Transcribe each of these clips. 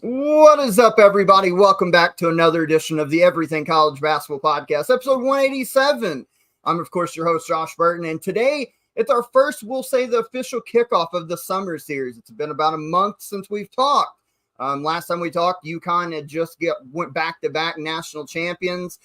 What is up, everybody? Welcome back to another edition of the Everything College Basketball Podcast, episode 187. I'm, of course, your host, Josh Burton, and today it's our first, we'll say, the official kickoff of the summer series. It's been about a month since we've talked. Last time we talked, UConn had just went back-to-back national champions.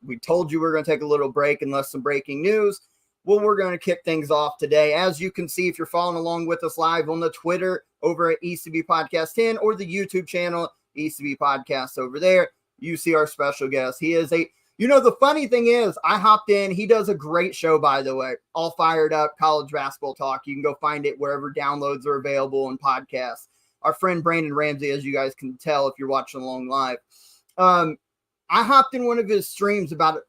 We told you we were going to take a little break unless some breaking news. Well, we're going to kick things off today. As you can see, if you're following along with us live on the Twitter over at ECB Podcast 10 or the YouTube channel, ECB Podcast over there, you see our special guest. He is the funny thing is, I hopped in. He does a great show, by the way, All Fired Up College Basketball Talk. You can go find it wherever downloads are available and podcasts. Our friend Brandon Ramsey, as you guys can tell if you're watching along live. I hopped in one of his streams about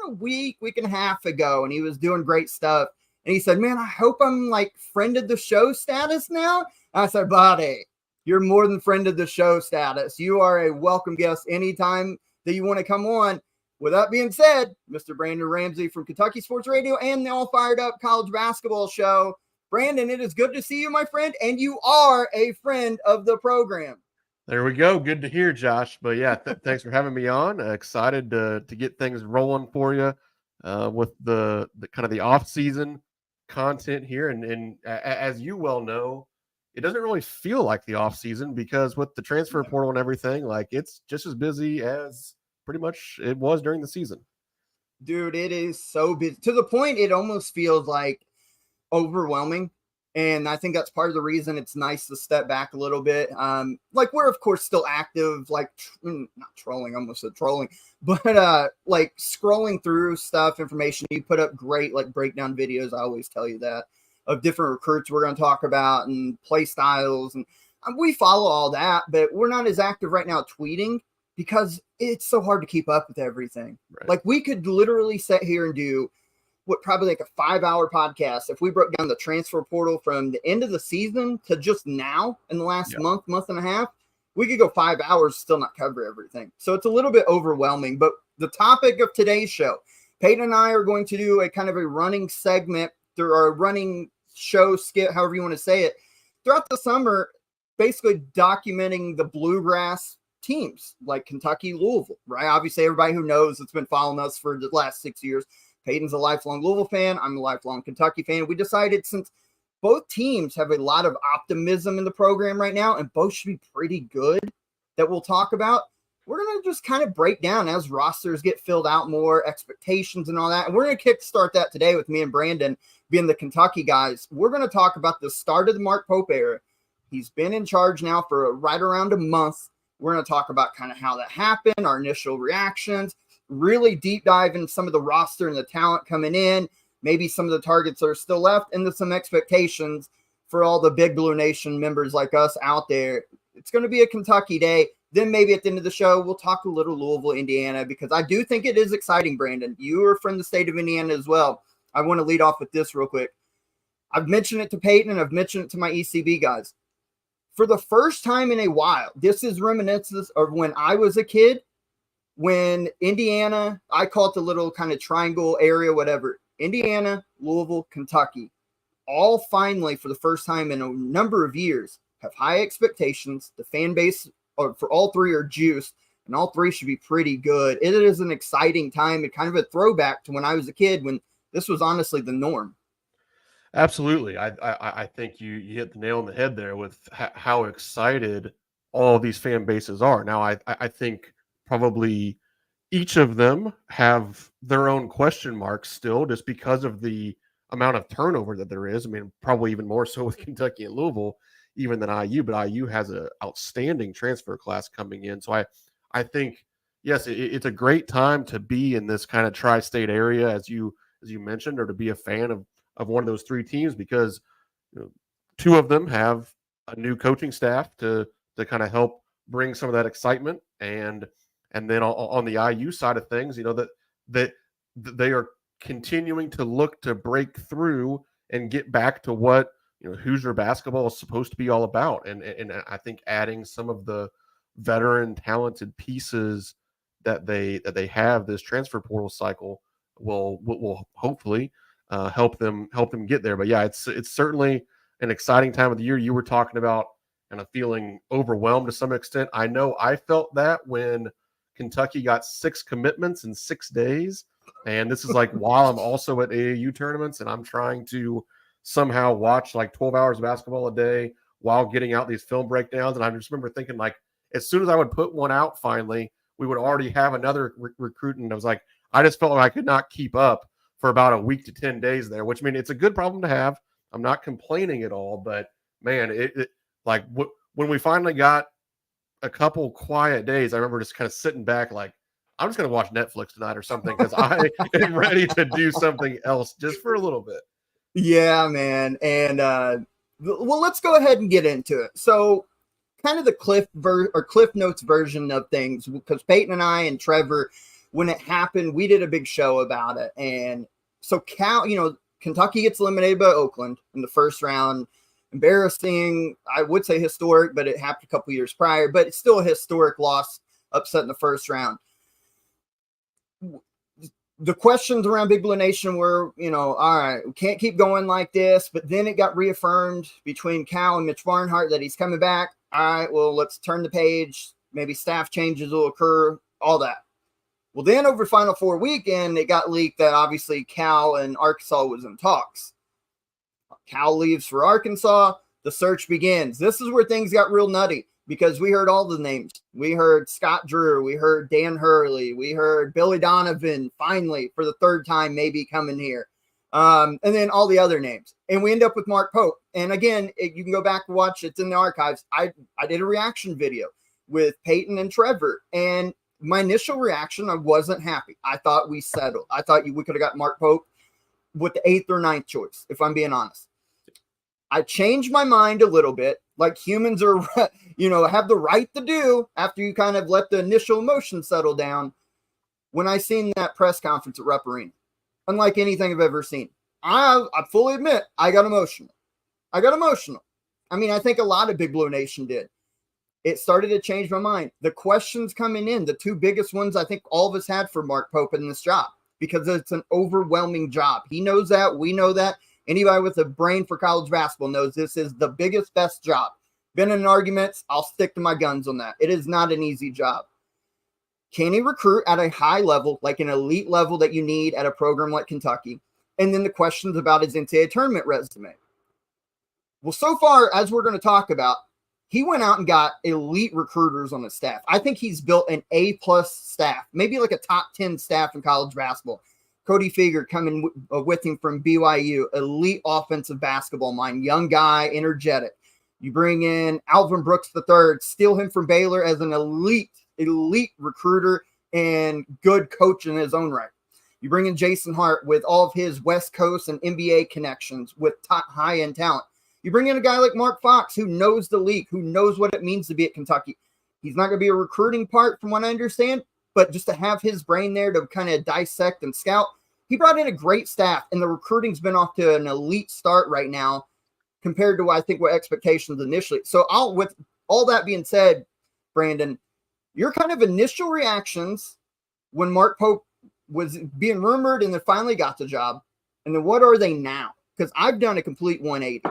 a week and a half ago, and he was doing great stuff. And he said, man, I hope I'm like friend of the show status now. And I said, buddy, you're more than friend of the show status. You are a welcome guest anytime that you want to come on. With that being said, Mr. Brandon Ramsey from Kentucky Sports Radio and the All Fired Up College Basketball Show. Brandon, it is good to see you, my friend, and you are a friend of the program. There we go. Good to hear, Josh. But yeah, thanks for having me on. Excited to get things rolling for you with the kind of the off-season content here. And as you well know, it doesn't really feel like the off-season because with the transfer portal and everything, like it's just as busy as pretty much it was during the season. Dude, it is so busy to the point it almost feels like overwhelming. And I think that's part of the reason it's nice to step back a little bit. Like we're, of course, still active, like not trolling, almost said trolling, but like scrolling through stuff, information. You put up great like breakdown videos. I always tell you that of different recruits we're going to talk about and play styles. And we follow all that, but we're not as active right now tweeting because it's so hard to keep up with everything. Right. Like we could literally sit here and do probably like a 5-hour podcast if we broke down the transfer portal from the end of the season to just now in the last month and a half. We could go 5 hours, still not cover everything. So it's a little bit overwhelming. But the topic of today's show, Peyton and I are going to do a kind of a running segment through our running show skit, however you want to say it, throughout the summer, basically documenting the bluegrass teams like Kentucky, Louisville, right? Obviously, everybody who knows that's been following us for the last 6 years, Peyton's a lifelong Louisville fan. I'm a lifelong Kentucky fan. We decided since both teams have a lot of optimism in the program right now and both should be pretty good that we'll talk about, we're going to just kind of break down as rosters get filled out more, expectations and all that. And we're going to kickstart that today with me and Brandon being the Kentucky guys. We're going to talk about the start of the Mark Pope era. He's been in charge now for right around a month. We're going to talk about kind of how that happened, our initial reactions, really deep dive in some of the roster and the talent coming in, maybe some of the targets that are still left, and then some expectations for all the Big Blue Nation members like us out there. It's going to be a Kentucky day. Then maybe at the end of the show, we'll talk a little Louisville, Indiana, because I do think it is exciting, Brandon. You are from the state of Indiana as well. I want to lead off with this real quick. I've mentioned it to Peyton, and I've mentioned it to my ECB guys. For the first time in a while, this is reminiscence of when I was a kid, when Indiana, I call it the little kind of triangle area, whatever, Indiana, Louisville, Kentucky, all finally, for the first time in a number of years, have high expectations. The fan base for all three are juiced, and all three should be pretty good. It is an exciting time and kind of a throwback to when I was a kid when this was honestly the norm. Absolutely. I think you hit the nail on the head there with how excited all of these fan bases are. Now, I think probably each of them have their own question marks still just because of the amount of turnover that there is. I mean, probably even more so with Kentucky and Louisville even than IU, but IU has an outstanding transfer class coming in. So I think, yes, it's a great time to be in this kind of tri-state area, as you mentioned, or to be a fan of one of those three teams because two of them have a new coaching staff to kind of help bring some of that excitement. And then on the IU side of things, that they are continuing to look to break through and get back to what Hoosier basketball is supposed to be all about. And I think adding some of the veteran talented pieces that they have this transfer portal cycle will hopefully help them get there. But yeah, it's certainly an exciting time of the year. You were talking about and I'm feeling overwhelmed to some extent. I know I felt that when Kentucky got 6 commitments in 6 days. And this is like while I'm also at AAU tournaments and I'm trying to somehow watch like 12 hours of basketball a day while getting out these film breakdowns. And I just remember thinking, like, as soon as I would put one out finally, we would already have another recruit. And I was like, I just felt like I could not keep up for about a week to 10 days there, which, I mean, it's a good problem to have. I'm not complaining at all, but man, when we finally got a couple quiet days, I remember just kind of sitting back like, I'm just going to watch Netflix tonight or something because I am ready to do something else just for a little bit. Yeah, man. And well, let's go ahead and get into it. So, kind of the Cliff Notes version of things, because Peyton and I and Trevor, when it happened, we did a big show about it. And so Kentucky gets eliminated by Oakland in the first round. Embarrassing, I would say historic, but it happened a couple years prior. But it's still a historic loss, upset in the first round. The questions around Big Blue Nation were, all right, we can't keep going like this. But then it got reaffirmed between Cal and Mitch Barnhart that he's coming back. All right, well, let's turn the page. Maybe staff changes will occur, all that. Well, then over Final Four weekend, it got leaked that obviously Cal and Arkansas was in talks. Cal leaves for Arkansas. The search begins. This is where things got real nutty because we heard all the names. We heard Scott Drew. We heard Dan Hurley. We heard Billy Donovan, finally, for the third time, maybe coming here. And then all the other names. And we end up with Mark Pope. And again, you can go back and watch. It's in the archives. I did a reaction video with Peyton and Trevor. And my initial reaction, I wasn't happy. I thought we settled. I thought we could have got Mark Pope with the 8th or 9th choice, if I'm being honest. I changed my mind a little bit, like humans are, have the right to do after you kind of let the initial emotion settle down. When I seen that press conference at Rupp Arena, unlike anything I've ever seen, I fully admit I got emotional. I mean, I think a lot of Big Blue Nation did. It started to change my mind. The questions coming in, the 2 biggest ones I think all of us had for Mark Pope in this job, because it's an overwhelming job. He knows that. We know that. Anybody with a brain for college basketball knows this is the biggest, best job. Been in arguments. I'll stick to my guns on that. It is not an easy job. Can he recruit at a high level, like an elite level that you need at a program like Kentucky? And then the questions about his NCAA tournament resume. Well, so far, as we're going to talk about, he went out and got elite recruiters on his staff. I think he's built an A-plus staff, maybe like a top 10 staff in college basketball. Cody Fieger coming with him from BYU, elite offensive basketball mind, young guy, energetic. You bring in Alvin Brooks III, steal him from Baylor as an elite recruiter and good coach in his own right. You bring in Jason Hart with all of his West Coast and NBA connections with high-end talent. You bring in a guy like Mark Fox who knows the league, who knows what it means to be at Kentucky. He's not going to be a recruiting part from what I understand, but just to have his brain there to kind of dissect and scout. He brought in a great staff, and the recruiting's been off to an elite start right now compared to, I think, what expectations initially. So with all that being said, Brandon, your kind of initial reactions when Mark Pope was being rumored and then finally got the job, and then what are they now? Because I've done a complete 180.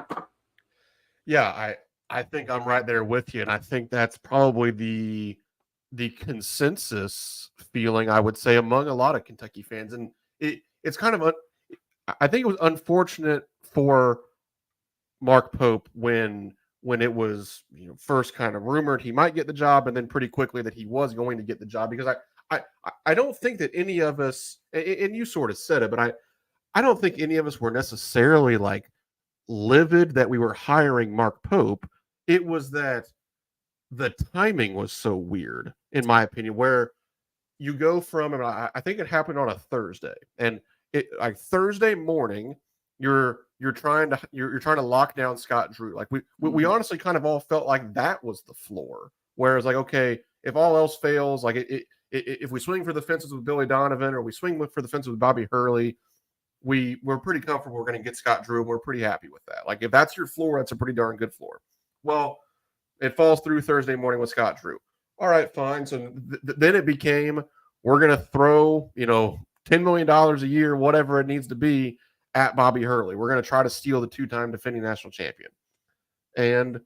Yeah, I think I'm right there with you, and I think that's probably the consensus feeling, I would say, among a lot of Kentucky fans. And it's kind of I think it was unfortunate for Mark Pope when it was first kind of rumored he might get the job, and then pretty quickly that he was going to get the job, because I don't think that any of us, and you sort of said it, but I don't think any of us were necessarily like livid that we were hiring Mark Pope. It was that the timing was so weird, in my opinion, where you go from, and I think it happened on a Thursday, and like Thursday morning, you're trying to lock down Scott Drew. Like we honestly kind of all felt like that was the floor. Whereas like, okay, if all else fails, like if we swing for the fences with Billy Donovan or we swing for the fences with Bobby Hurley, we're pretty comfortable. We're going to get Scott Drew. We're pretty happy with that. Like if that's your floor, that's a pretty darn good floor. Well, it falls through Thursday morning with Scott Drew. All right, fine. So then it became, we're going to throw, $10 million a year, whatever it needs to be, at Bobby Hurley. We're going to try to steal the 2-time defending national champion. And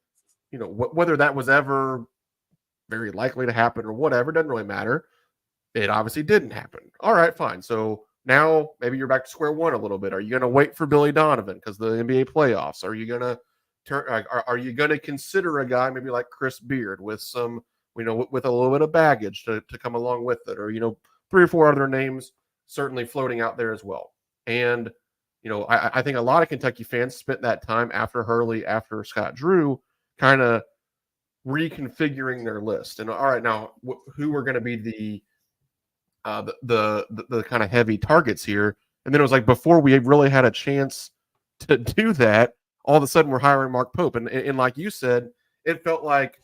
whether that was ever very likely to happen or whatever, doesn't really matter. It obviously didn't happen. All right, fine. So now maybe you're back to square one a little bit. Are you going to wait for Billy Donovan because the NBA playoffs? Are you going to are you going to consider a guy maybe like Chris Beard with some, with a little bit of baggage to come along with it, or 3 or 4 other names certainly floating out there as well. And I think a lot of Kentucky fans spent that time after Hurley, after Scott Drew, kind of reconfiguring their list. And all right, now who are going to be the kind of heavy targets here? And then it was like, before we really had a chance to do that, all of a sudden we're hiring Mark Pope. And like you said, it felt like,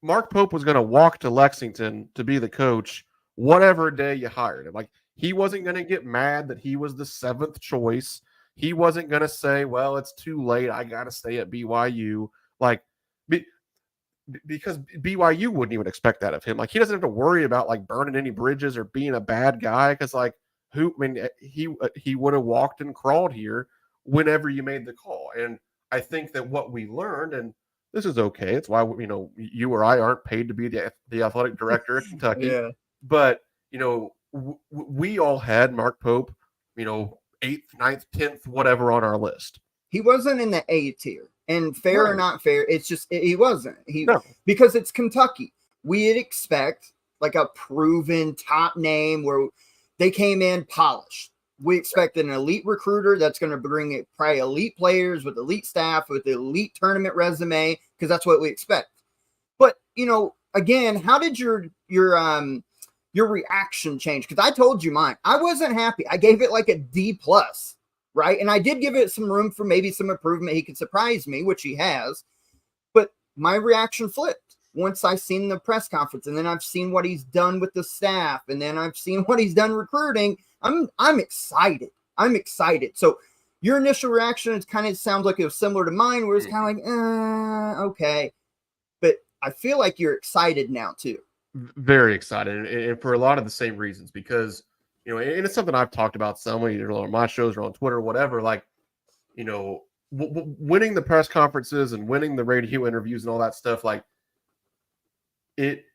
Mark Pope was going to walk to Lexington to be the coach whatever day you hired him. Like, he wasn't going to get mad that he was the 7th choice. He wasn't going to say, well, it's too late, I got to stay at BYU. Like, because BYU wouldn't even expect that of him. Like, he doesn't have to worry about like burning any bridges or being a bad guy, because like, he would have walked and crawled here whenever you made the call. And I think that what we learned, and this is okay, it's why you or I aren't paid to be the athletic director at Kentucky. Yeah. But we all had Mark Pope 8th, 9th, 10th, whatever on our list. He wasn't in the A tier. And fair or not fair, it's just he wasn't. No. Because it's Kentucky. We'd expect like a proven top name where they came in polished. We expect an elite recruiter that's going to bring it probably elite players with elite staff with elite tournament resume, because that's what we expect. But again, how did your reaction change? Because I told you mine. I wasn't happy. I gave it like a D+. Right. And I did give it some room for maybe some improvement. He could surprise me, which he has. But my reaction flipped once I seen the press conference, and then I've seen what he's done with the staff, and then I've seen what he's done recruiting. I'm excited. I'm excited. So your initial reaction, it kind of sounds like it was similar to mine, where it's kind of like, okay. But I feel like you're excited now too. Very excited, and for a lot of the same reasons, because and it's something I've talked about some, either on my shows or on Twitter or whatever. Like, winning the press conferences and winning the radio interviews and all that stuff, like, it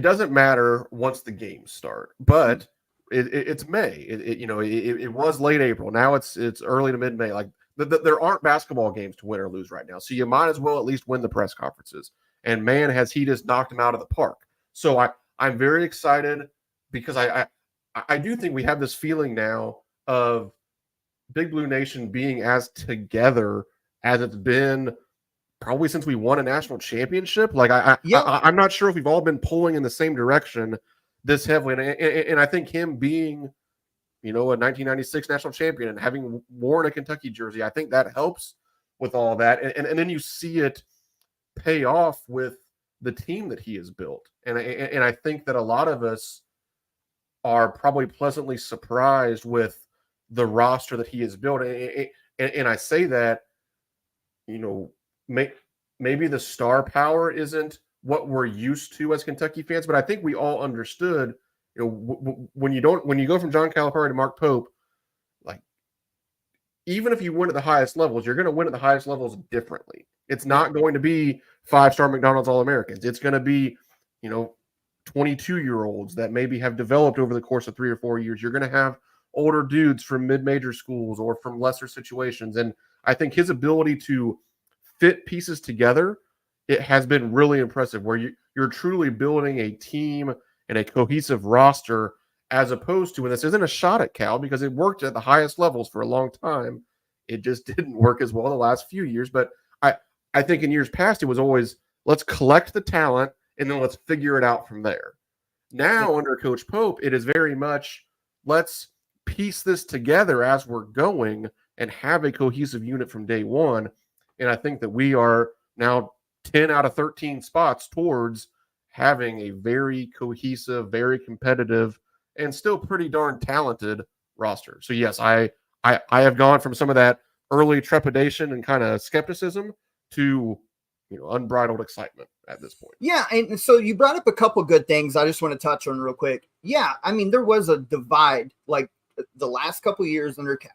doesn't matter once the games start. But it's May. It was late April. Now it's early to mid May. Like, there aren't basketball games to win or lose right now, so you might as well at least win the press conferences. And man, has he just knocked him out of the park. So I'm very excited, because I do think we have this feeling now of Big Blue Nation being as together as it's been probably since we won a national championship. Like, I'm not sure if we've all been pulling in the same direction this heavily. And I think him being, a 1996 national champion and having worn a Kentucky jersey, I think that helps with all that. And then you see it pay off with the team that he has built. And I think that a lot of us are probably pleasantly surprised with the roster that he has built. And I say that, maybe the star power isn't what we're used to as Kentucky fans, but I think we all understood, when you go from John Calipari to Mark Pope, like, even if you win at the highest levels, you're going to win at the highest levels differently. It's not going to be 5-star McDonald's All-Americans. It's going to be, 22-year-olds that maybe have developed over the course of 3 or 4 years. You're going to have older dudes from mid-major schools or from lesser situations. And I think his ability to fit pieces together, it has been really impressive, where you're truly building a team and a cohesive roster, as opposed to, and this isn't a shot at Cal, because it worked at the highest levels for a long time. It just didn't work as well the last few years. But I think in years past, it was always, let's collect the talent and then let's figure it out from there. Now, under Coach Pope, it is very much, let's piece this together as we're going and have a cohesive unit from day one. And I think that we are now 10 out of 13 spots towards having a very cohesive, very competitive, and still pretty darn talented roster. So yes, I have gone from some of that early trepidation and kind of skepticism to unbridled excitement at this point. Yeah, and so you brought up a couple good things I just want to touch on real quick. Yeah, I mean, there was a divide like the last couple years under Cal.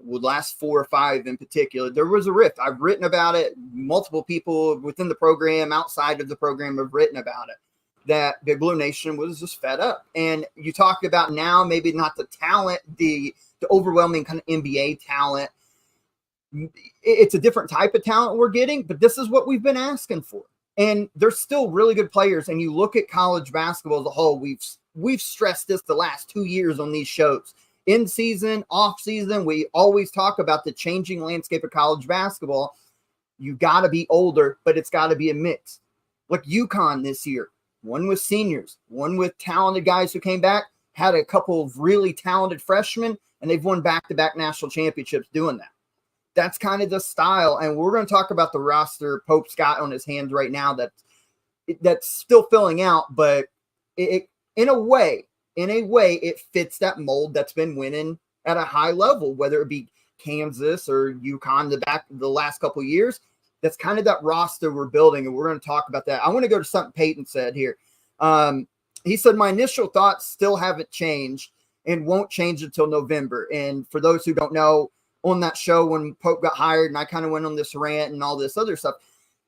would last 4 or 5 in particular, there was a rift. I've written about it. Multiple people within the program, outside of the program, have written about it, that Big Blue Nation was just fed up. And you talked about now, maybe not the talent, the overwhelming kind of NBA talent. It's a different type of talent we're getting, but this is what we've been asking for. And there's still really good players. And you look at college basketball as a whole, we've stressed this the last 2 years on these shows. In season, off season, we always talk about the changing landscape of college basketball. You got to be older, but it's got to be a mix. Like UConn this year, one with seniors, one with talented guys who came back, had a couple of really talented freshmen, and they've won back-to-back national championships doing that. That's kind of the style, and we're going to talk about the roster Pope's got on his hands right now that's still filling out, but it in a way, it fits that mold that's been winning at a high level, whether it be Kansas or UConn the last couple of years. That's kind of that roster we're building, and we're going to talk about that. I want to go to something Peyton said here. He said, my initial thoughts still haven't changed and won't change until November. And for those who don't know, on that show when Pope got hired and I kind of went on this rant and all this other stuff,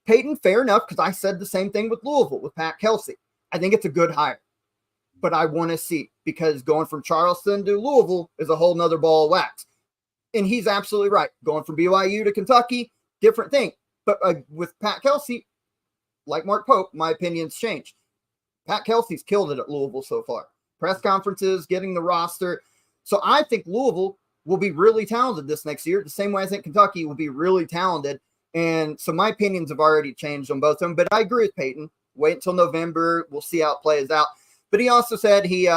Peyton, fair enough, because I said the same thing with Louisville, with Pat Kelsey. I think it's a good hire. But I want to see, because going from Charleston to Louisville is a whole nother ball of wax. And he's absolutely right. Going from BYU to Kentucky, different thing. But with Pat Kelsey, like Mark Pope, my opinion's changed. Pat Kelsey's killed it at Louisville so far. Press conferences, getting the roster. So I think Louisville will be really talented this next year, the same way I think Kentucky will be really talented. And so my opinions have already changed on both of them. But I agree with Peyton. Wait until November. We'll see how it plays out. But he also said he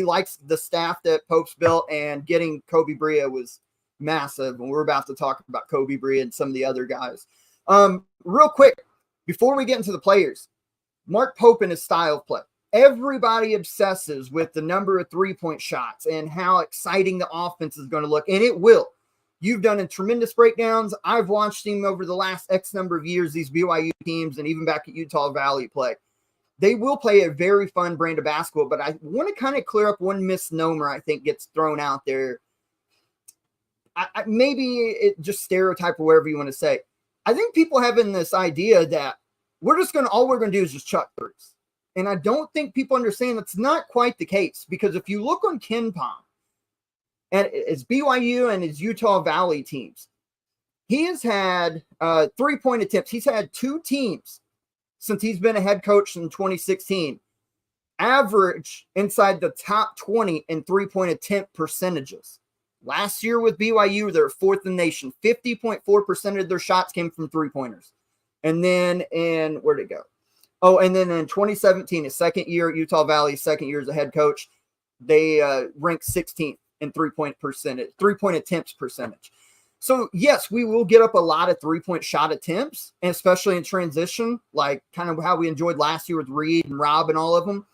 likes the staff that Pope's built, and getting Kobe Bria was massive. And we're about to talk about Kobe Bria and some of the other guys. Real quick, before we get into the players, Mark Pope and his style of play. Everybody obsesses with the number of three-point shots and how exciting the offense is going to look, and it will. You've done a tremendous breakdowns. I've watched him over the last X number of years, these BYU teams, and even back at Utah Valley play. They will play a very fun brand of basketball, but I want to kind of clear up one misnomer I think gets thrown out there. Maybe it just stereotype or whatever you want to say. I think people having this idea that all we're going to do is just chuck threes. And I don't think people understand that's not quite the case, because if you look on KenPom and his BYU and his Utah Valley teams, he has had 3-point attempts. He's had 2 teams since he's been a head coach in 2016, average inside the top 20 in 3-point attempt percentages. Last year with BYU, they're 4th in the nation. 50.4% of their shots came from 3-pointers. And then where'd it go? Oh, and then in 2017, his second year at Utah Valley, second year as a head coach, they ranked 16th in 3-point attempts percentage. So, yes, we will get up a lot of 3-point shot attempts, and especially in transition, like kind of how we enjoyed last year with Reed and Rob and all of them.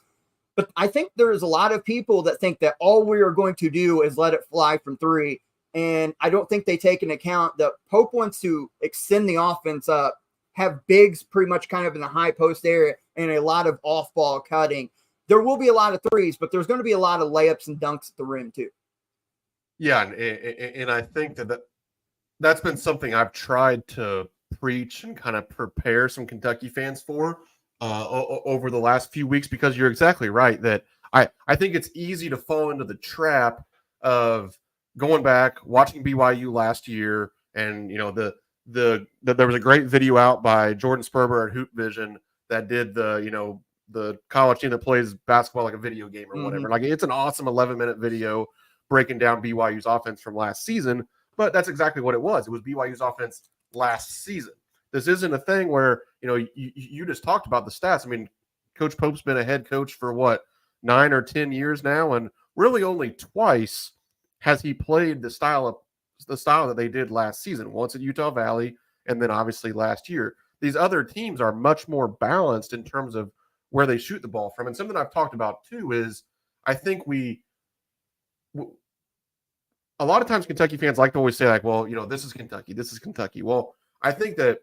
But I think there's a lot of people that think that all we are going to do is let it fly from 3. And I don't think they take into account that Pope wants to extend the offense up, have bigs pretty much kind of in the high post area, and a lot of off-ball cutting. There will be a lot of threes, but there's going to be a lot of layups and dunks at the rim too. Yeah, and I think that's been something I've tried to preach and kind of prepare some Kentucky fans for over the last few weeks, because you're exactly right that I think it's easy to fall into the trap of going back, watching BYU last year, and there was a great video out by Jordan Sperber at Hoop Vision that did the college team that plays basketball like a video game or whatever. Like, it's an awesome 11-minute video breaking down BYU's offense from last season, but that's exactly what it was. It was BYU's offense last season. This isn't a thing where, you just talked about the stats. I mean, Coach Pope's been a head coach for 9 or 10 years now, and really only twice has he played the style that they did last season, once at Utah Valley and then obviously last year. These other teams are much more balanced in terms of where they shoot the ball from. And something I've talked about too is I think a lot of times Kentucky fans like to always say, like, well, this is Kentucky, this is Kentucky. Well, I think that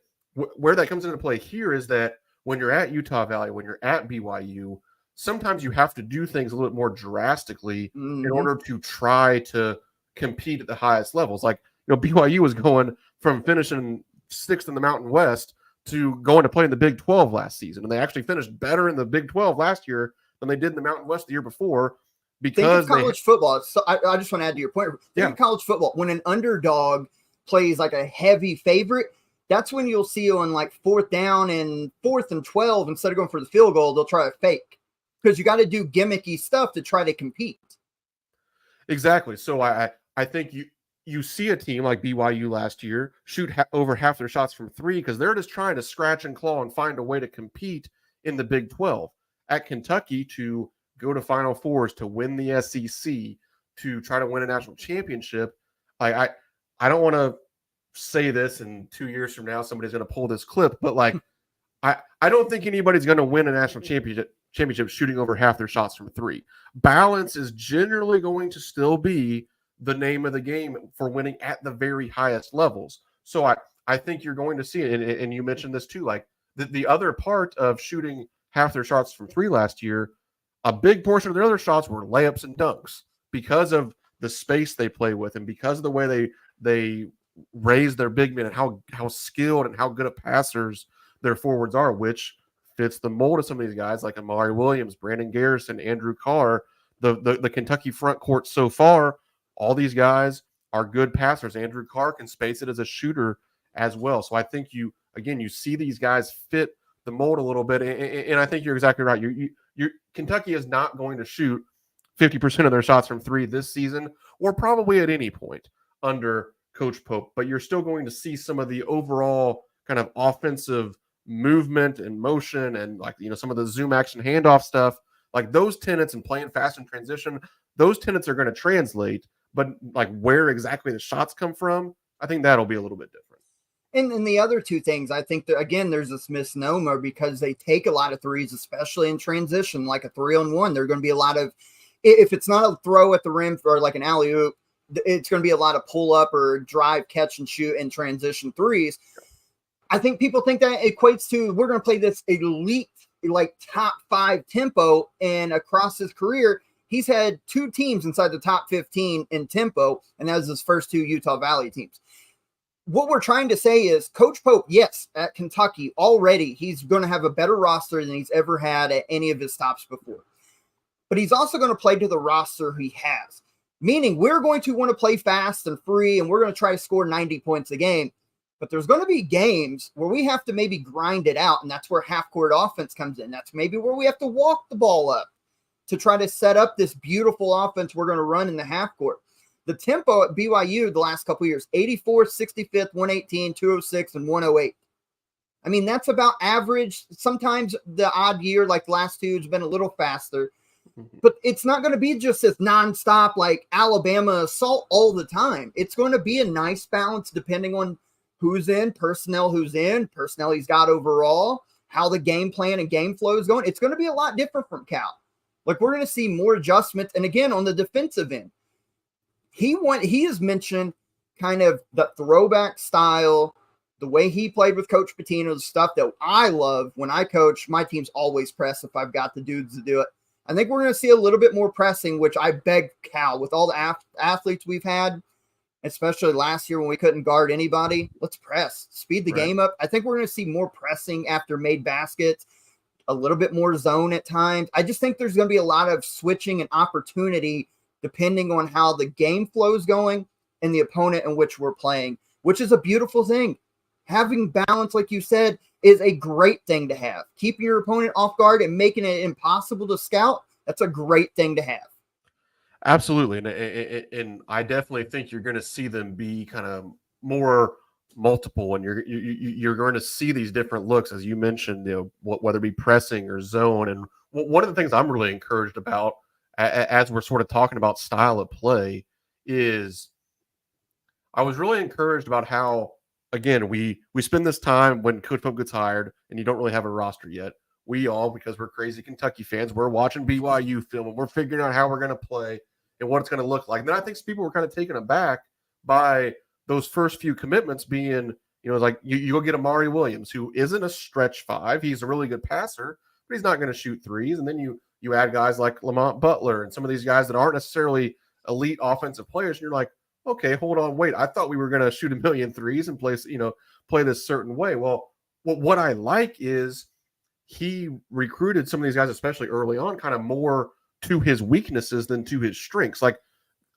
where that comes into play here is that when you're at Utah Valley, when you're at BYU, sometimes you have to do things a little bit more drastically in order to try to compete at the highest levels. Like, BYU was going from finishing sixth in the Mountain West to going to play in the Big 12 last season. And they actually finished better in the Big 12 last year than they did in the Mountain West the year before Think of because college football. So I just want to add to your point. Think of college football. When an underdog plays like a heavy favorite, that's when you'll see on like fourth down and 4th and 12, instead of going for the field goal, they'll try to fake because you got to do gimmicky stuff to try to compete. Exactly. So I think you see a team like BYU last year shoot over half their shots from three because they're just trying to scratch and claw and find a way to compete in the Big 12. At Kentucky, to go to Final Fours, to win the SEC, to try to win a national championship. I don't want to say this and 2 years from now somebody's going to pull this clip, but like I don't think anybody's going to win a national championship shooting over half their shots from three. Balance is generally going to still be the name of the game for winning at the very highest levels. So I think you're going to see it, and you mentioned this too, like the other part of shooting half their shots from three last year, a big portion of their other shots were layups and dunks because of the space they play with and because of the way they raise their big men and how skilled and how good of passers their forwards are, which fits the mold of some of these guys like Amari Williams, Brandon Garrison, Andrew Carr. The Kentucky front court so far, all these guys are good passers. Andrew Carr can space it as a shooter as well. So I think you see these guys fit the mold a little bit, and I think you're exactly right. Kentucky is not going to shoot 50% of their shots from three this season, or probably at any point under Coach Pope, but you're still going to see some of the overall kind of offensive movement and motion and some of the zoom action handoff stuff, like those tenets and playing fast in transition, those tenets are going to translate, but like where exactly the shots come from, I think that'll be a little bit different. And the other two things, I think that, again, there's this misnomer because they take a lot of threes, especially in transition, like a 3-on-1. There are going to be a lot of, if it's not a throw at the rim or like an alley-oop, it's going to be a lot of pull up or drive, catch and shoot and transition threes. I think people think that equates to, we're going to play this elite, like top 5 tempo. And across his career, he's had 2 teams inside the top 15 in tempo. And that was his first 2 Utah Valley teams. What we're trying to say is Coach Pope, yes, at Kentucky already, he's going to have a better roster than he's ever had at any of his stops before. But he's also going to play to the roster he has, meaning we're going to want to play fast and free, and we're going to try to score 90 points a game. But there's going to be games where we have to maybe grind it out, and that's where half-court offense comes in. That's maybe where we have to walk the ball up to try to set up this beautiful offense we're going to run in the half-court. The tempo at BYU the last couple of years, 84th, 65th, 118, 206, and 108. I mean, that's about average. Sometimes the odd year, like the last 2, has been a little faster. But it's not going to be just this nonstop, like Alabama assault all the time. It's going to be a nice balance depending on who's in, personnel he's got overall, how the game plan and game flow is going. It's going to be a lot different from Cal. Like, we're going to see more adjustments. And again, on the defensive end, he has mentioned kind of the throwback style, the way he played with Coach Pitino, the stuff that I love. When I coach, my teams always press if I've got the dudes to do it. I think we're going to see a little bit more pressing, which I beg Cal, with all the athletes we've had, especially last year when we couldn't guard anybody. Let's press, speed the game up. I think we're going to see more pressing after made baskets, a little bit more zone at times. I just think there's going to be a lot of switching and opportunity depending on how the game flow is going and the opponent in which we're playing, which is a beautiful thing. Having balance, like you said, is a great thing to have. Keeping your opponent off guard and making it impossible to scout, that's a great thing to have. Absolutely. And I definitely think you're going to see them be kind of more multiple, and you're going to see these different looks, as you mentioned, whether it be pressing or zone. And one of the things I'm really encouraged about as we're sort of talking about style of play is I was really encouraged about how, again, we spend this time when Coach Pope gets hired and you don't really have a roster yet. We all, because we're crazy Kentucky fans, we're watching BYU film and we're figuring out how we're going to play and what it's going to look like. And then I think people were kind of taken aback by those first few commitments being, like you go get Amari Williams, who isn't a stretch 5. He's a really good passer, but he's not going to shoot threes. And then you add guys like Lamont Butler and some of these guys that aren't necessarily elite offensive players. And you're like, okay, hold on, wait, I thought we were going to shoot a million threes and play this certain way. Well, what I like is he recruited some of these guys, especially early on, kind of more to his weaknesses than to his strengths. Like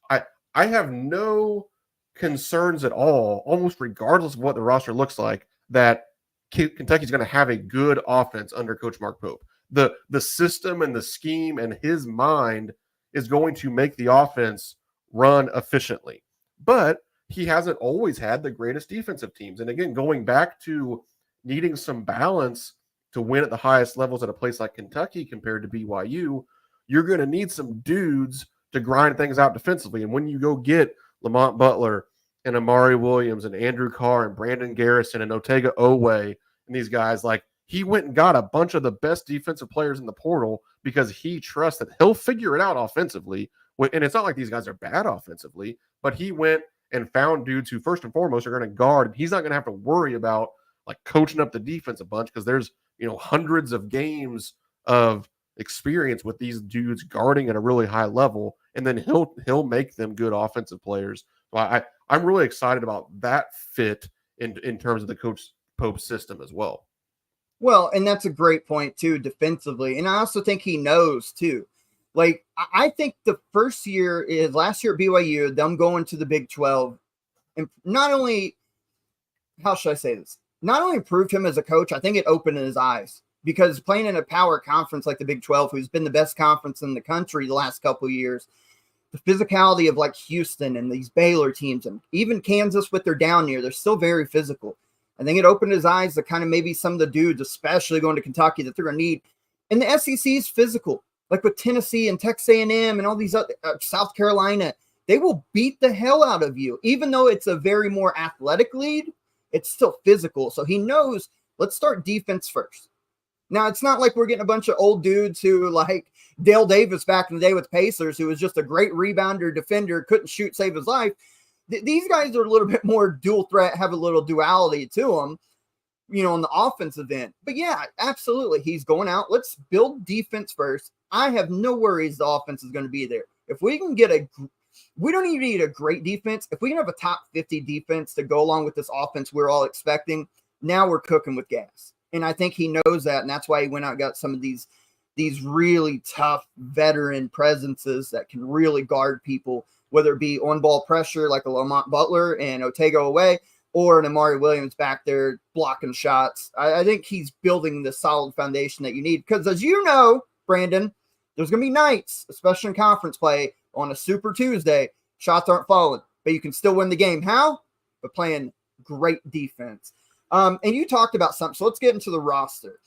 I I have no concerns at all, almost regardless of what the roster looks like, that Kentucky's going to have a good offense under Coach Mark Pope. The system and the scheme and his mind is going to make the offense run efficiently. But he hasn't always had the greatest defensive teams. And again, going back to needing some balance to win at the highest levels at a place like Kentucky compared to BYU, you're going to need some dudes to grind things out defensively. And when you go get Lamont Butler and Amari Williams and Andrew Carr and Brandon Garrison and Otega Owe and these guys, like, he went and got a bunch of the best defensive players in the portal because he trusts that he'll figure it out offensively. And it's not like these guys are bad offensively, but he went and found dudes who first and foremost are going to guard. He's not going to have to worry about like coaching up the defense a bunch because there's, hundreds of games of experience with these dudes guarding at a really high level, and then he'll make them good offensive players. So I'm really excited about that fit in terms of the Coach Pope system as well. Well, and that's a great point too, defensively. And I also think he knows too. Like, I think the first year is last year at BYU, them going to the Big 12, and not only, how should I say this? Not only improved him as a coach, I think it opened his eyes, because playing in a power conference like the Big 12, who's been the best conference in the country the last couple of years, the physicality of like Houston and these Baylor teams and even Kansas with their down year, they're still very physical. I think it opened his eyes to kind of maybe some of the dudes, especially going to Kentucky, that they're going to need. And the SEC is physical, like with Tennessee and Texas A&M and all these other, South Carolina. They will beat the hell out of you. Even though it's a very more athletic lead, it's still physical. So he knows, let's start defense first. Now, it's not like we're getting a bunch of old dudes who, like Dale Davis back in the day with Pacers, who was just a great rebounder, defender, couldn't shoot, save his life. These guys are a little bit more dual threat, have a little duality to them, on the offensive end. But yeah, absolutely. He's going out. Let's build defense first. I have no worries the offense is going to be there. If we can get we don't even need a great defense. If we can have a top 50 defense to go along with this offense we're all expecting, now we're cooking with gas. And I think he knows that, and that's why he went out and got some of these really tough veteran presences that can really guard people, whether it be on-ball pressure like a Lamont Butler and Otega Owe, or an Amari Williams back there blocking shots. I think he's building the solid foundation that you need. Because as you know, Brandon, there's going to be nights, especially in conference play, on a Super Tuesday, shots aren't falling, but you can still win the game. How? By playing great defense. And you talked about something, so let's get into the roster.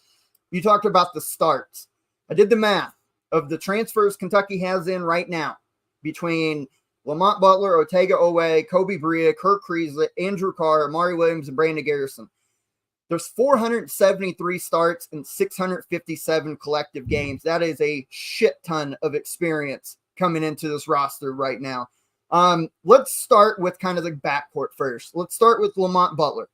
You talked about the starts. I did the math of the transfers Kentucky has in right now between Lamont Butler, Otega Owe, Kobe Bria, Kirk Creasley, Andrew Carr, Amari Williams, and Brandon Garrison. There's 473 starts and 657 collective games. That is a shit ton of experience coming into this roster right now. Let's start with kind of the backcourt first. Let's start with Lamont Butler.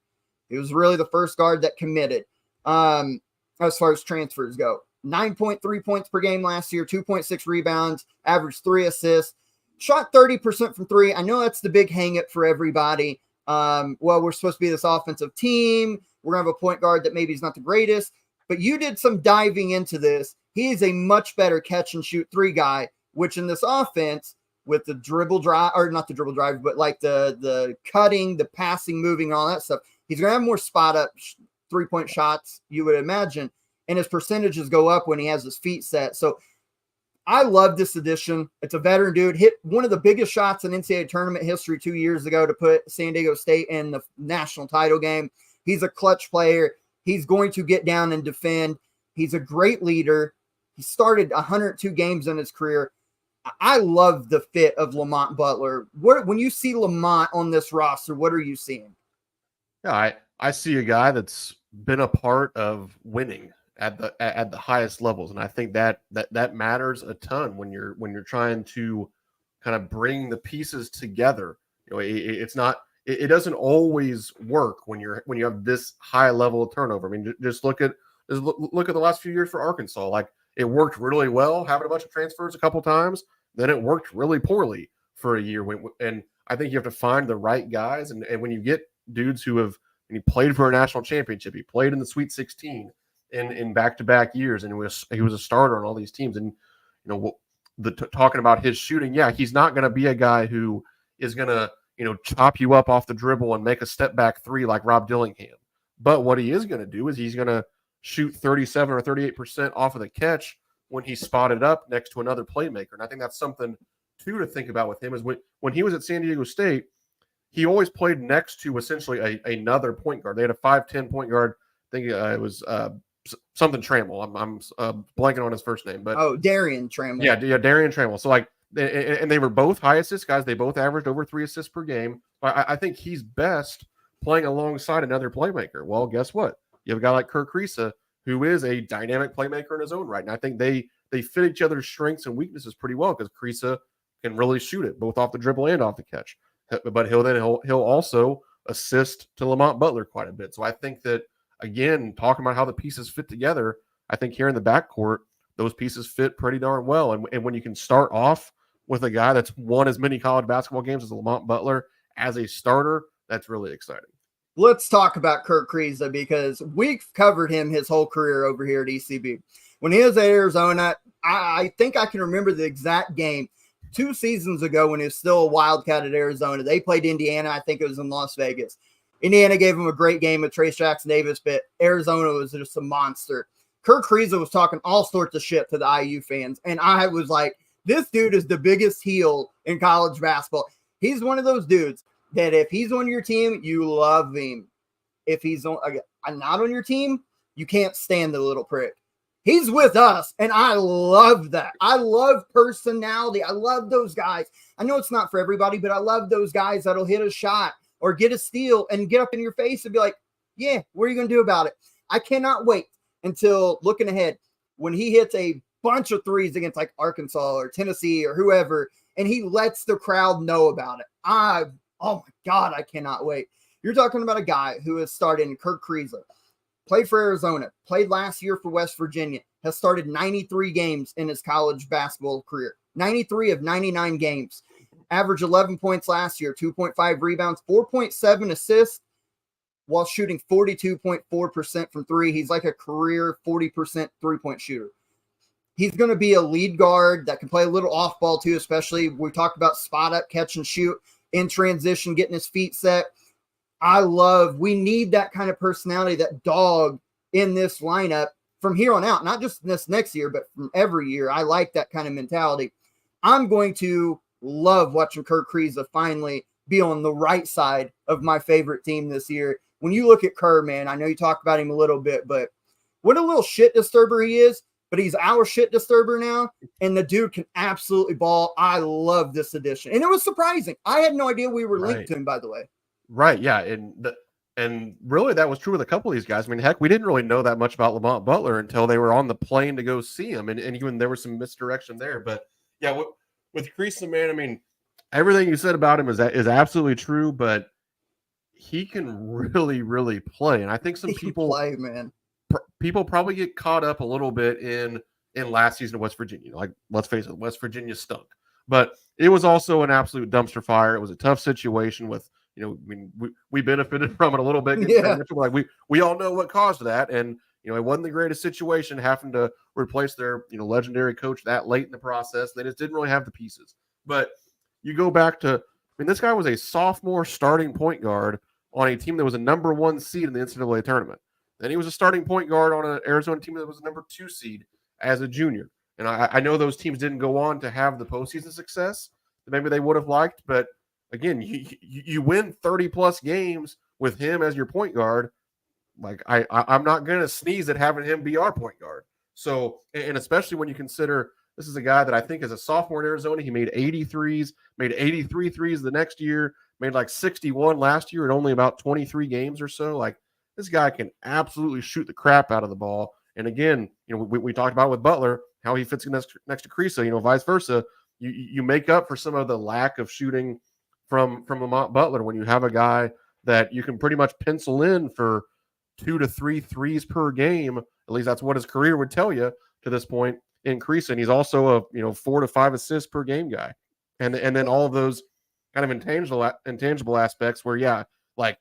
He was really the first guard that committed as far as transfers go. 9.3 points per game last year, 2.6 rebounds, averaged 3 assists, shot 30% from 3. I know that's the big hang-up for everybody. We're supposed to be this offensive team. We're going to have a point guard that maybe is not the greatest. But you did some diving into this. He is a much better catch-and-shoot 3 guy, which in this offense, with the dribble drive, or not the dribble drive, but like the cutting, the passing, moving, all that stuff, he's going to have more spot-up 3-point shots, you would imagine, and his percentages go up when he has his feet set. So I love this addition. It's a veteran dude. Hit one of the biggest shots in NCAA tournament history 2 years ago to put San Diego State in the national title game. He's a clutch player. He's going to get down and defend. He's a great leader. He started 102 games in his career. I love the fit of Lamont Butler. When you see Lamont on this roster, what are you seeing? Yeah, I see a guy that's been a part of winning at the highest levels, and I think that matters a ton when you're trying to kind of bring the pieces together. It doesn't always work when you have this high level of turnover. I mean, just look at the last few years for Arkansas. Like, it worked really well having a bunch of transfers a couple times, then it worked really poorly for a year. And I think you have to find the right guys. And when you get dudes who have, and he played for a national championship, he played in the Sweet 16 in back-to-back years, and he was a starter on all these teams. And, talking about his shooting, yeah, he's not going to be a guy who is going to, chop you up off the dribble and make a step back three like Rob Dillingham. But what he is going to do is he's going to shoot 37 or 38% off of the catch when he's spotted up next to another playmaker. And I think that's something too to think about with him is when he was at San Diego State, he always played next to essentially another point guard. They had a 5'10" point guard. I think it was something Trammell. I'm blanking on his first name, but Darian Trammell. Yeah, Darian Trammell. So and they were both high assist guys. They both averaged over 3 assists per game. I think he's best playing alongside another playmaker. Well, guess what? You have a guy like Kirk Kriisa, who is a dynamic playmaker in his own right. And I think they fit each other's strengths and weaknesses pretty well because Kriisa can really shoot it, both off the dribble and off the catch. But he'll also assist to Lamont Butler quite a bit. So I think that, again, talking about how the pieces fit together, I think here in the backcourt, those pieces fit pretty darn well. And when you can start off with a guy that's won as many college basketball games as Lamont Butler as a starter, that's really exciting. Let's talk about Kirk Kriisa because we've covered him his whole career over here at ECB. When he was at Arizona, I think I can remember the exact game 2 seasons ago when he was still a Wildcat at Arizona. They played Indiana. I think it was in Las Vegas. Indiana gave him a great game with Trace Jackson Davis, but Arizona was just a monster. Kirk Kriisa was talking all sorts of shit to the IU fans, and I was like, this dude is the biggest heel in college basketball. He's one of those dudes that if he's on your team, you love him. If he's not on your team, you can't stand the little prick. He's with us, and I love that. I love personality. I love those guys. I know it's not for everybody, but I love those guys that'll hit a shot or get a steal and get up in your face and be like, yeah, what are you going to do about it? I cannot wait until looking ahead when he hits a bunch of threes against like Arkansas or Tennessee or whoever, and he lets the crowd know about it. Oh my God, I cannot wait. You're talking about a guy who has started in Kirk Kriisa, played for Arizona, played last year for West Virginia, has started 93 games in his college basketball career, 93 of 99 games, averaged 11 points last year, 2.5 rebounds, 4.7 assists, while shooting 42.4% from three. He's like a career 40% three-point shooter. He's going to be a lead guard that can play a little off ball too, especially we talked about spot up, catch and shoot, in transition, getting his feet set. We need that kind of personality, that dog in this lineup from here on out, not just this next year, but from every year. I like that kind of mentality. I'm going to love watching Kirk Kriisa finally be on the right side of my favorite team this year. When you look at Kerr, man, I know you talked about him a little bit, but what a little shit disturber he is, but he's our shit disturber now, and the dude can absolutely ball. I love this addition. And it was surprising. I had no idea we were linked to him, by the way. Right, yeah, and really that was true with a couple of these guys. I mean, heck, we didn't really know that much about Lamont Butler until they were on the plane to go see him, and even there was some misdirection there. But yeah, with Kriisa, man, I mean, everything you said about him is absolutely true, but he can really, really play. And I think some people people probably get caught up a little bit in last season of West Virginia. Like, let's face it, West Virginia stunk, but it was also an absolute dumpster fire. It was a tough situation with, I mean, we benefited from it a little bit. Yeah. Like we all know what caused that. And, it wasn't the greatest situation having to replace their, legendary coach that late in the process. They just didn't really have the pieces. But you go back to, this guy was a sophomore starting point guard on a team that was a number 1 seed in the NCAA tournament. Then he was a starting point guard on an Arizona team that was a number 2 seed as a junior. And I know those teams didn't go on to have the postseason success that maybe they would have liked. But again, you win 30-plus games with him as your point guard. Like, I'm not going to sneeze at having him be our point guard. So, and especially when you consider this is a guy that I think as a sophomore in Arizona, he made 83 threes the next year, made like 61 last year in only about 23 games or so. Like, this guy can absolutely shoot the crap out of the ball. And again, we talked about with Butler, how he fits next to Kriisa, vice versa. You make up for some of the lack of shooting from Lamont Butler when you have a guy that you can pretty much pencil in for 2 to 3 threes per game. At least that's what his career would tell you to this point in Kriisa. And he's also a 4 to 5 assists per game guy. And then all of those kind of intangible aspects where, yeah, like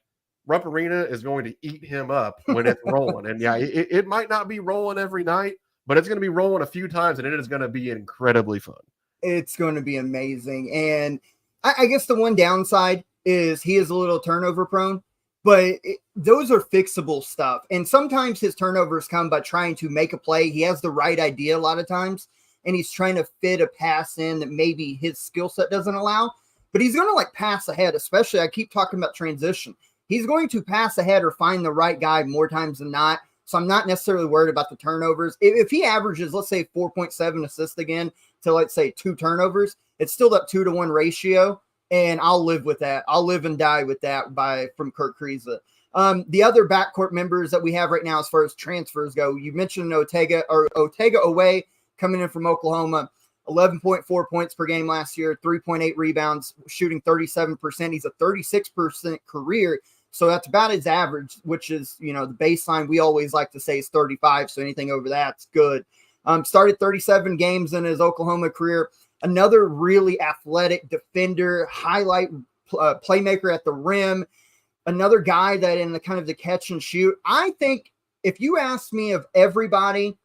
Rupp Arena is going to eat him up when it's rolling. And yeah, it might not be rolling every night, but it's going to be rolling a few times, and it is going to be incredibly fun. It's going to be amazing. And I guess the one downside is he is a little turnover prone, but those are fixable stuff. And sometimes his turnovers come by trying to make a play. He has the right idea a lot of times, and he's trying to fit a pass in that maybe his skill set doesn't allow, but he's going to like pass ahead, especially I keep talking about transition. He's going to pass ahead or find the right guy more times than not. So I'm not necessarily worried about the turnovers. If he averages, let's say 4.7 assists again to let's say 2 turnovers, it's still that 2-to-1 ratio. And I'll live with that. I'll live and die with that from Kirk Kriisa. The other backcourt members that we have right now, as far as transfers go, you mentioned Otega Oweh coming in from Oklahoma, 11.4 points per game last year, 3.8 rebounds, shooting 37%. He's a 36% career. So that's about his average, which is, the baseline we always like to say is 35. So anything over that's good. Started 37 games in his Oklahoma career. Another really athletic defender, highlight playmaker at the rim. Another guy that in the kind of the catch and shoot. I think if you ask me of everybody,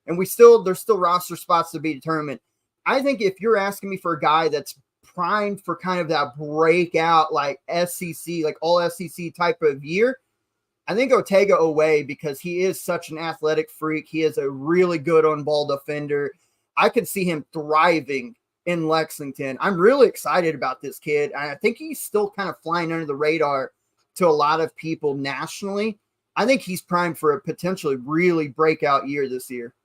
and there's still roster spots to be determined. I think if you're asking me for a guy that's primed for kind of that breakout, like SEC, like all SEC type of year, I think Otega Oweh, because he is such an athletic freak. He is a really good on-ball defender. I could see him thriving in Lexington. I'm really excited about this kid. And I think he's still kind of flying under the radar to a lot of people nationally. I think he's primed for a potentially really breakout year this year.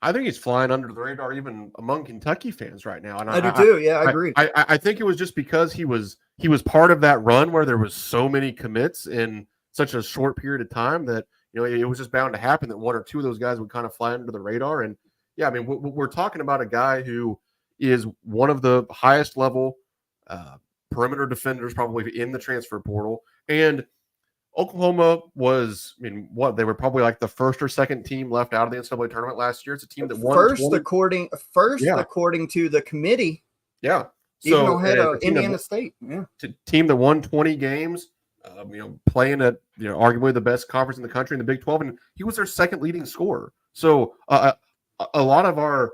I think he's flying under the radar even among Kentucky fans right now. And I do too. Yeah, I agree. I think it was just because he was part of that run where there was so many commits in such a short period of time that, it was just bound to happen that one or two of those guys would kind of fly under the radar. And yeah, I mean, we're talking about a guy who is one of the highest level perimeter defenders probably in the transfer portal. And Oklahoma was, they were probably like the first or second team left out of the NCAA tournament last year. It's a team that won first according to the committee. Yeah. So even ahead of Indiana State. Yeah. Team that won 20 games, playing at, arguably the best conference in the country in the Big 12. And he was their second leading scorer. So a lot of our,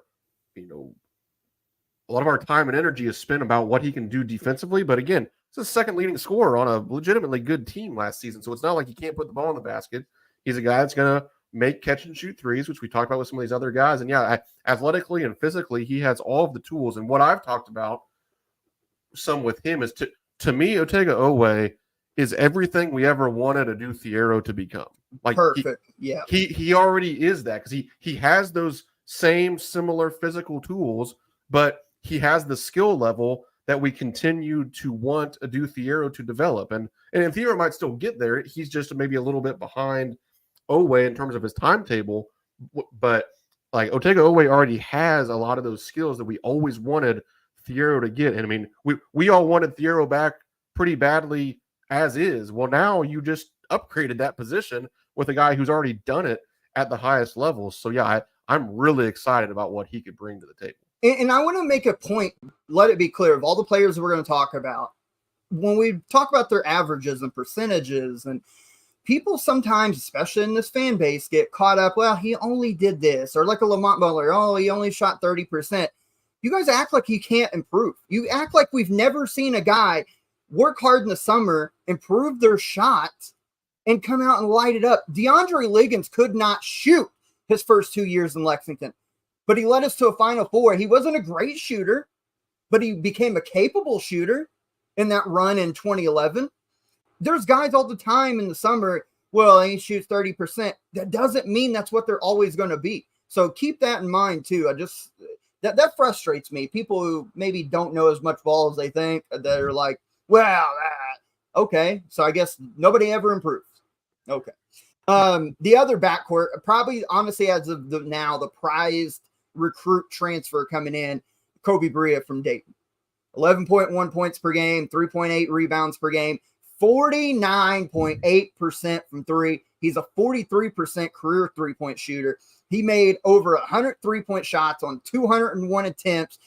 time and energy is spent about what he can do defensively. But again, he's the second leading scorer on a legitimately good team last season. So it's not like he can't put the ball in the basket. He's a guy that's going to make catch and shoot threes, which we talked about with some of these other guys. And yeah, athletically and physically, he has all of the tools. And what I've talked about some with him is to me, Otega Oweh is everything we ever wanted Adu Thiero to become. Like perfect. He already is that because he has those same similar physical tools, but he has the skill level that we continue to want Adu Thiero to develop. And Thiero might still get there. He's just maybe a little bit behind Oweh in terms of his timetable. But like Otega Oweh already has a lot of those skills that we always wanted Thiero to get. And I mean, we all wanted Thiero back pretty badly as is. Well, now you just upgraded that position with a guy who's already done it at the highest level. So yeah, I'm really excited about what he could bring to the table. And I want to make a point, let it be clear, of all the players we're going to talk about, when we talk about their averages and percentages, and people sometimes, especially in this fan base, get caught up, well, he only did this, or like a Lamont Butler, oh, he only shot 30%. You guys act like you can't improve. You act like we've never seen a guy work hard in the summer, improve their shot, and come out and light it up. DeAndre Liggins could not shoot his first 2 years in Lexington, but he led us to a Final Four. He wasn't a great shooter, but he became a capable shooter in that run in 2011. There's guys all the time in the summer, well, he shoots 30%. That doesn't mean that's what they're always going to be. So keep that in mind too. That frustrates me. People who maybe don't know as much ball as they think, that are like, well, okay, so I guess nobody ever improves. Okay. The other backcourt, probably honestly as of now, the prized recruit transfer coming in, Kobe Bria from Dayton. 11.1 points per game, 3.8 rebounds per game, 49.8% from three. He's a 43% career three-point shooter. He made over 100 three-point shots on 201 attempts.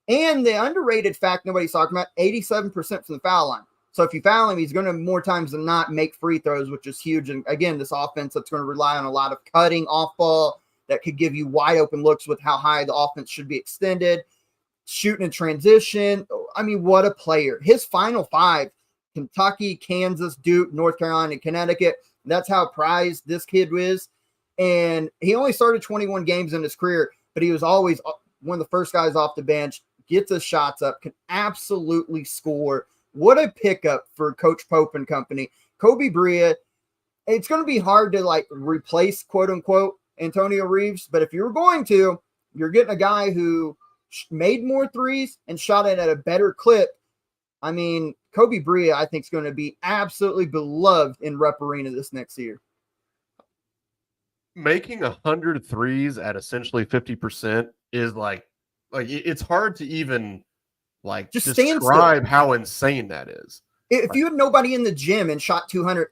And the underrated fact nobody's talking about, 87% from the foul line. So if you foul him, he's going to more times than not make free throws, which is huge. And again, this offense that's going to rely on a lot of cutting off ball that could give you wide open looks with how high the offense should be extended, shooting in transition. I mean, what a player. His final five, Kentucky, Kansas, Duke, North Carolina, and Connecticut. That's how prized this kid is. And he only started 21 games in his career, but he was always one of the first guys off the bench, gets his shots up, can absolutely score. What a pickup for Coach Pope and company. Kobe Bria, it's going to be hard to like replace, quote unquote, Antonio Reeves. But if you're going to, you're getting a guy who made more threes and shot it at a better clip. I mean, Kobe Bria, I think, is going to be absolutely beloved in Rep Arena this next year. Making 100 threes at essentially 50% is like it's hard to even like just describe how insane that is. If you had nobody in the gym and shot 200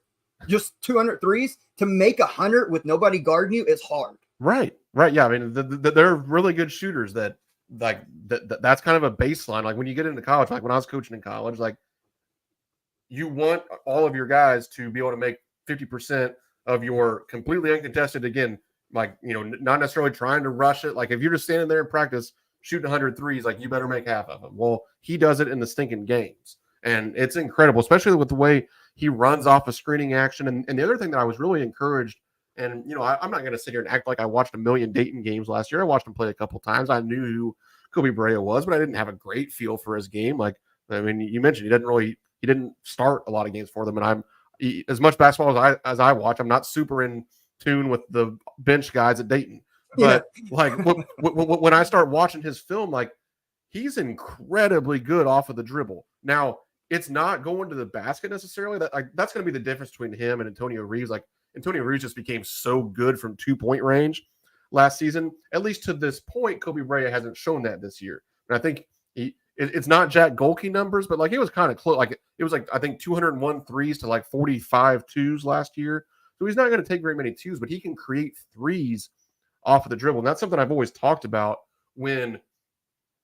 threes, to make 100 with nobody guarding you is hard. Right. Yeah. I mean, they're really good shooters that's kind of a baseline. Like when you get into college, like when I was coaching in college, like you want all of your guys to be able to make 50% of your completely uncontested, again, like, you know, not necessarily trying to rush it. Like if you're just standing there in practice shooting 100 threes, like you better make half of them. Well, he does it in the stinking games. And it's incredible, especially with the way he runs off of screening action. And the other thing that I was really encouraged, and, you know, I'm not going to sit here and act like I watched a million Dayton games last year. I watched him play a couple times. I knew who Kobe Bria was, but I didn't have a great feel for his game. Like, I mean, you mentioned he didn't start a lot of games for them. And as much basketball as I watch, I'm not super in tune with the bench guys at Dayton. But like when I start watching his film, like he's incredibly good off of the dribble. Now it's not going to the basket necessarily. That's going to be the difference between him and Antonio Reeves. Like Antonio Reeves just became so good from 2-point range last season. At least to this point, Kobe Bria hasn't shown that this year. And I think it's not Jack Golke numbers, but like it was kind of close. Like it was like I think 201 threes to like 45 twos last year. So he's not going to take very many twos, but he can create threes off of the dribble. And that's something I've always talked about when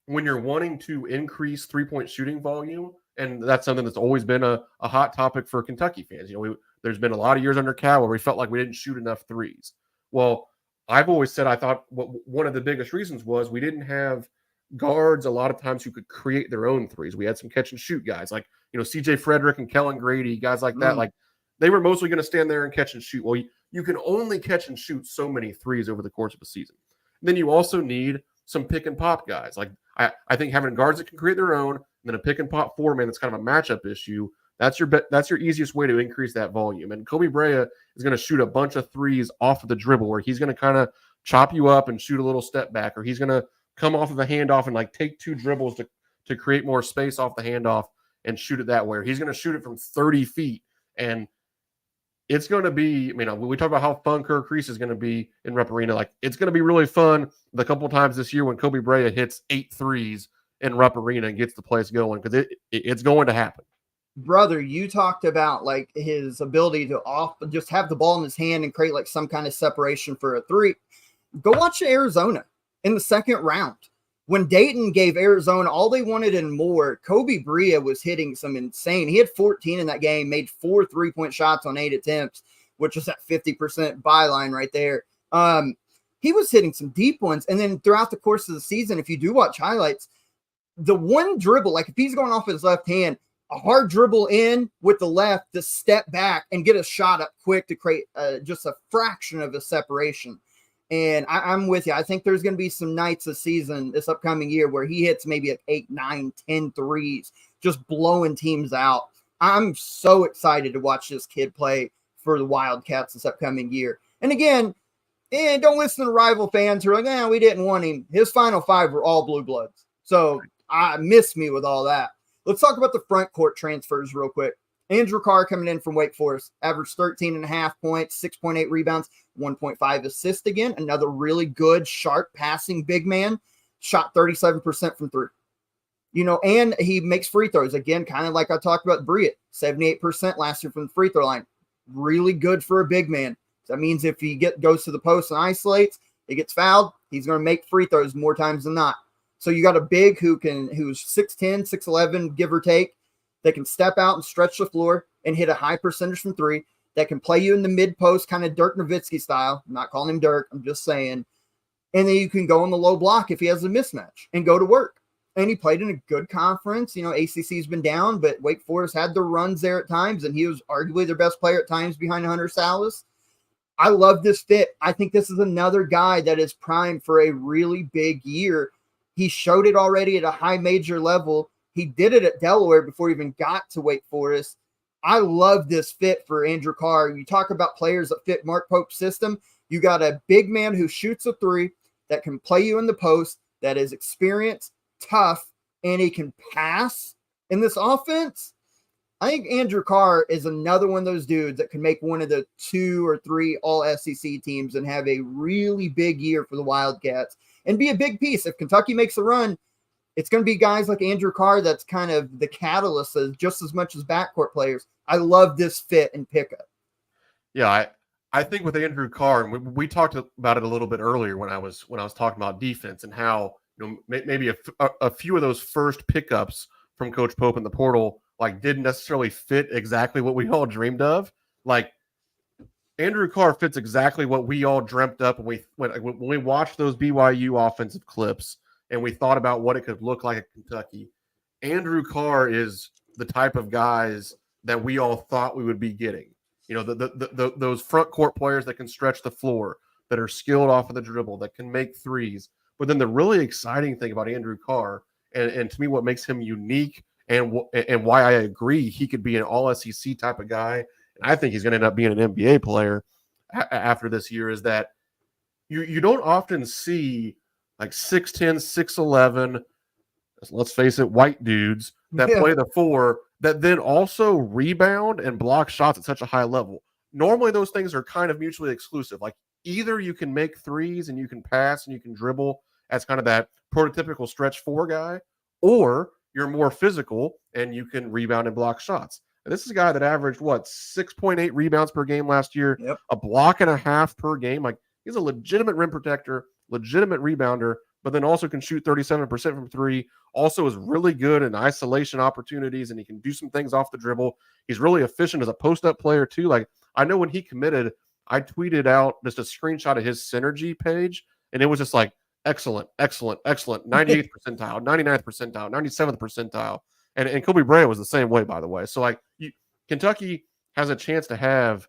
you're wanting to increase 3-point shooting volume. And that's something that's always been a hot topic for Kentucky fans. You know, there's been a lot of years under Cal where we felt like we didn't shoot enough threes. Well, I've always said I thought one of the biggest reasons was we didn't have guards a lot of times who could create their own threes. We had some catch and shoot guys like, you know, CJ Frederick and Kellen Grady, guys like that. Like they were mostly going to stand there and catch and shoot. Well, you can only catch and shoot so many threes over the course of a season. And then you also need some pick and pop guys. Like I think having guards that can create their own, and then a pick and pop four-man that's kind of a matchup issue. That's your easiest way to increase that volume. And Kobe Bria is going to shoot a bunch of threes off of the dribble where he's going to kind of chop you up and shoot a little step back, or he's going to come off of a handoff and like take 2 dribbles to create more space off the handoff and shoot it that way. Or he's going to shoot it from 30 feet. And it's going to be, I mean, when we talk about how fun Kirk Reese is going to be in Rep Arena, like it's going to be really fun the couple times this year when Kobe Bria hits 8 threes in Rep Arena and gets the place going, because it's going to happen. Brother, you talked about like his ability to just have the ball in his hand and create like some kind of separation for a three. Go watch Arizona in the second round. When Dayton gave Arizona all they wanted and more, Kobe Bria was hitting some insane. He had 14 in that game, made 4 3-point shots on 8 attempts, which was that 50% byline right there. He was hitting some deep ones. And then throughout the course of the season, if you do watch highlights, the one dribble, like if he's going off his left hand, a hard dribble in with the left to step back and get a shot up quick to create just a fraction of a separation. And I'm with you. I think there's going to be some nights this season, this upcoming year, where he hits maybe like 8, 9, 10 threes, just blowing teams out. I'm so excited to watch this kid play for the Wildcats this upcoming year. And again, don't listen to rival fans who are like, we didn't want him. His final 5 were all blue bloods. So I miss me with all that. Let's talk about the front court transfers real quick. Andrew Carr coming in from Wake Forest, averaged 13.5 points, 6.8 rebounds, 1.5 assists again. Another really good, sharp passing big man. Shot 37% from 3. You know, and he makes free throws. Again, kind of like I talked about Bria, 78% last year from the free throw line. Really good for a big man. So that means if he goes to the post and isolates, he gets fouled, he's going to make free throws more times than not. So you got a big who's 6'10", 6'11", give or take, that can step out and stretch the floor and hit a high percentage from three, that can play you in the mid post, kind of Dirk Nowitzki style. I'm not calling him Dirk, I'm just saying. And then you can go on the low block if he has a mismatch and go to work. And he played in a good conference. You know, ACC's been down, but Wake Forest had their runs there at times, and he was arguably their best player at times behind Hunter Salas. I love this fit. I think this is another guy that is primed for a really big year. He showed it already at a high major level. He did it at Delaware before he even got to Wake Forest. I love this fit for Andrew Carr. You talk about players that fit Mark Pope's system. You got a big man who shoots a three, that can play you in the post, that is experienced, tough, and he can pass in this offense. I think Andrew Carr is another one of those dudes that can make one of the 2 or 3 all SEC teams and have a really big year for the Wildcats and be a big piece. If Kentucky makes a run, it's going to be guys like Andrew Carr that's kind of the catalyst just as much as backcourt players. I love this fit and pickup. Yeah, I think with Andrew Carr, and we talked about it a little bit earlier when I was talking about defense and how, you know, maybe a few of those first pickups from Coach Pope in the portal like didn't necessarily fit exactly what we all dreamed of. Like Andrew Carr fits exactly what we all dreamt up when we watched those BYU offensive clips and we thought about what it could look like at Kentucky. Andrew Carr is the type of guys that we all thought we would be getting. You know, those front court players that can stretch the floor, that are skilled off of the dribble, that can make threes. But then the really exciting thing about Andrew Carr, and to me what makes him unique and why I agree he could be an all-SEC type of guy, and I think he's going to end up being an NBA player after this year, is that you don't often see like 6'10", 6'11", let's face it, white dudes that play the four that then also rebound and block shots at such a high level. Normally those things are kind of mutually exclusive. Like either you can make threes and you can pass and you can dribble as kind of that prototypical stretch four guy, or you're more physical and you can rebound and block shots. And this is a guy that averaged 6.8 rebounds per game last year, a block and a half per game. Like he's a legitimate rim protector, legitimate rebounder, but then also can shoot 37% from three. Also is really good in isolation opportunities, and he can do some things off the dribble. He's really efficient as a post-up player too. Like I know when he committed, I tweeted out just a screenshot of his synergy page, and it was just like excellent, excellent, excellent, 98th percentile, 99th percentile, 97th percentile. And Kobe Bryant was the same way, by the way. So like Kentucky has a chance to have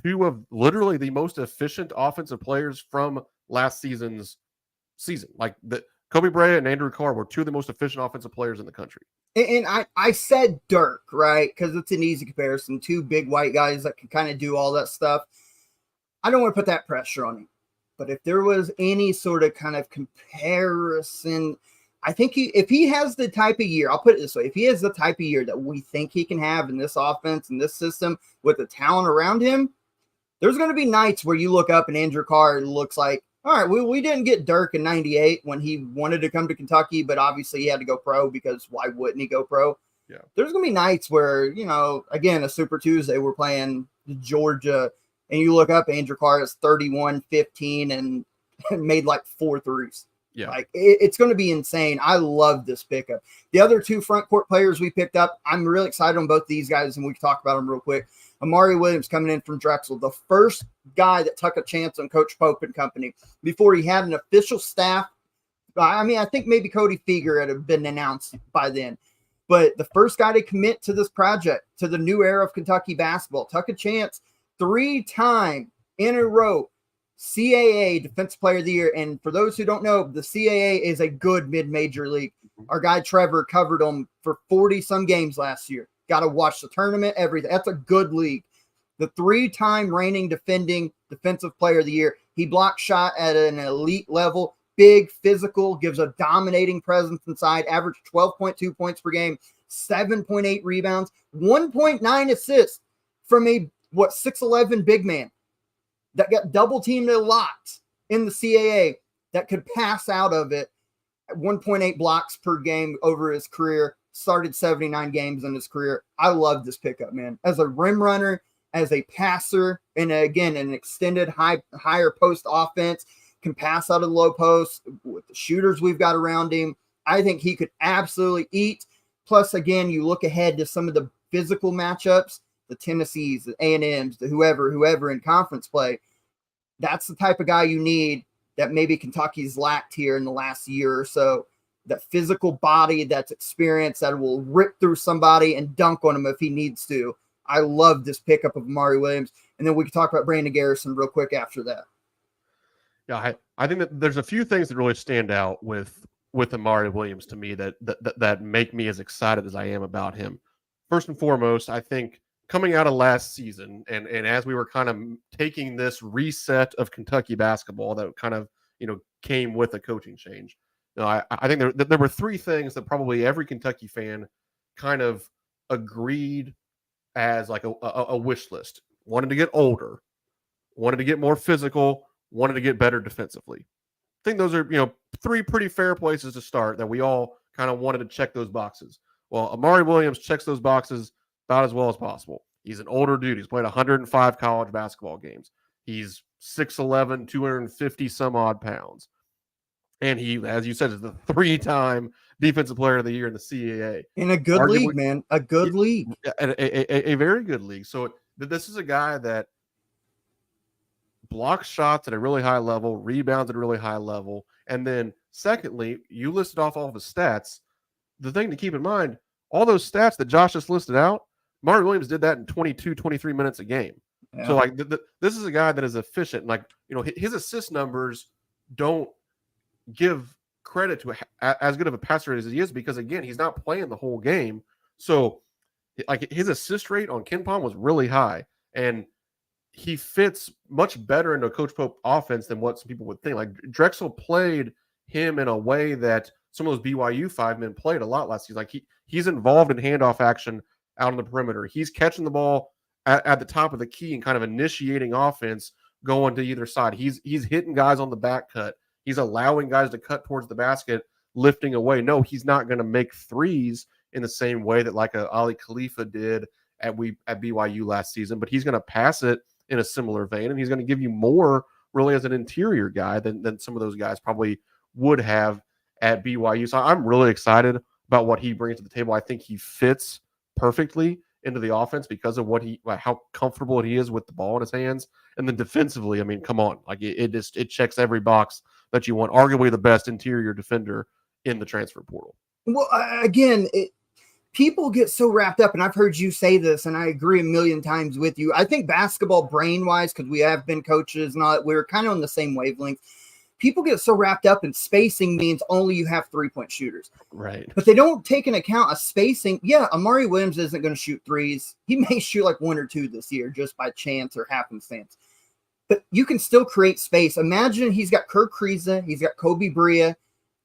two of literally the most efficient offensive players from last season's season. Like the Kobe Bryant and Andrew Carr were two of the most efficient offensive players in the country. And I said Dirk, right? Because it's an easy comparison. Two big white guys that can kind of do all that stuff. I don't want to put that pressure on him. But if there was any sort of kind of comparison, I think if he has the type of year, I'll put it this way, if he has the type of year that we think he can have in this offense and this system with the talent around him, there's going to be nights where you look up and Andrew Carr looks like, all right, we didn't get Dirk in 98 when he wanted to come to Kentucky, but obviously he had to go pro because why wouldn't he go pro? Yeah. There's going to be nights where, you know, again, a Super Tuesday, we're playing Georgia, and you look up, Andrew Carr is 31, 15, and made like 4 threes. Yeah. Like it's going to be insane. I love this pickup. The other two front court players we picked up, I'm really excited on both these guys, and we can talk about them real quick. Amari Williams coming in from Drexel, the first guy that took a chance on Coach Pope and company before he had an official staff. I mean, I think maybe Cody Feger had been announced by then, but the first guy to commit to this project, to the new era of Kentucky basketball, took a chance, 3-time in a row CAA Defensive Player of the Year. And for those who don't know, the CAA is a good mid-major league. Our guy Trevor covered them for 40-some games last year. Got to watch the tournament, everything. That's a good league. The 3-time reigning defending Defensive Player of the Year. He blocks shot at an elite level, big, physical, gives a dominating presence inside, averaged 12.2 points per game, 7.8 rebounds, 1.9 assists from a 6'11" big man that got double teamed a lot in the CAA that could pass out of it. 1.8 blocks per game over his career, started 79 games in his career. I love this pickup, man. As a rim runner, as a passer, and again, an extended higher post offense. can pass out of the low post with the shooters we've got around him. I think he could absolutely eat. Plus, again, you look ahead to some of the physical matchups, the Tennessees, the A&Ms, the whoever in conference play. That's the type of guy you need that maybe Kentucky's lacked here in the last year or so. That physical body, that's experience, that will rip through somebody and dunk on him if he needs to. I love this pickup of Amari Williams. And then we can talk about Brandon Garrison real quick after that. Yeah, I think that there's a few things that really stand out with Amari Williams to me that make me as excited as I am about him. First and foremost, I think coming out of last season and as we were kind of taking this reset of Kentucky basketball that kind of, came with a coaching change. I think there were three things that probably every Kentucky fan kind of agreed as like a wish list. Wanted to get older, wanted to get more physical, wanted to get better defensively. I think those are, three pretty fair places to start that we all kind of wanted to check those boxes. Well, Amari Williams checks those boxes about as well as possible. He's an older dude. He's played 105 college basketball games. He's 6'11", 250 some odd pounds. And he, as you said, is the 3-time Defensive Player of the Year in the CAA. In a good league, man. A good league. A very good league. So this is a guy that blocks shots at a really high level, rebounds at a really high level. And then secondly, you listed off all of the stats. The thing to keep in mind, all those stats that Josh just listed out, Amari Williams did that in 22, 23 minutes a game. Yeah. So like this is a guy that is efficient. Like, his assist numbers don't give credit to as good of a passer as he is because, again, he's not playing the whole game. So like his assist rate on KenPom was really high, and he fits much better into a Coach Pope offense than what some people would think. Like Drexel played him in a way that some of those BYU 5-men played a lot last season. Like he's involved in handoff action out on the perimeter. He's catching the ball at the top of the key and kind of initiating offense going to either side. He's hitting guys on the back cut. He's allowing guys to cut towards the basket, lifting away. No, he's not going to make threes in the same way that like a Ali Khalifa did at BYU last season, but he's going to pass it in a similar vein, and he's going to give you more really as an interior guy than some of those guys probably would have at BYU. So I'm really excited about what he brings to the table. I think he fits perfectly into the offense because of how comfortable he is with the ball in his hands. And then defensively, I mean, come on, like it checks every box that you want. Arguably the best interior defender in the transfer portal. Well, again, people get so wrapped up, and I've heard you say this, and I agree a million times with you. I think basketball brain-wise, because we have been coaches and all that, we're kind of on the same wavelength. People get so wrapped up in spacing means only you have three-point shooters. Right. But they don't take into account a spacing. Yeah, Amari Williams isn't going to shoot threes. He may shoot like 1 or 2 this year just by chance or happenstance. But you can still create space. Imagine he's got Kirk Kriisa, he's got Kobe Bria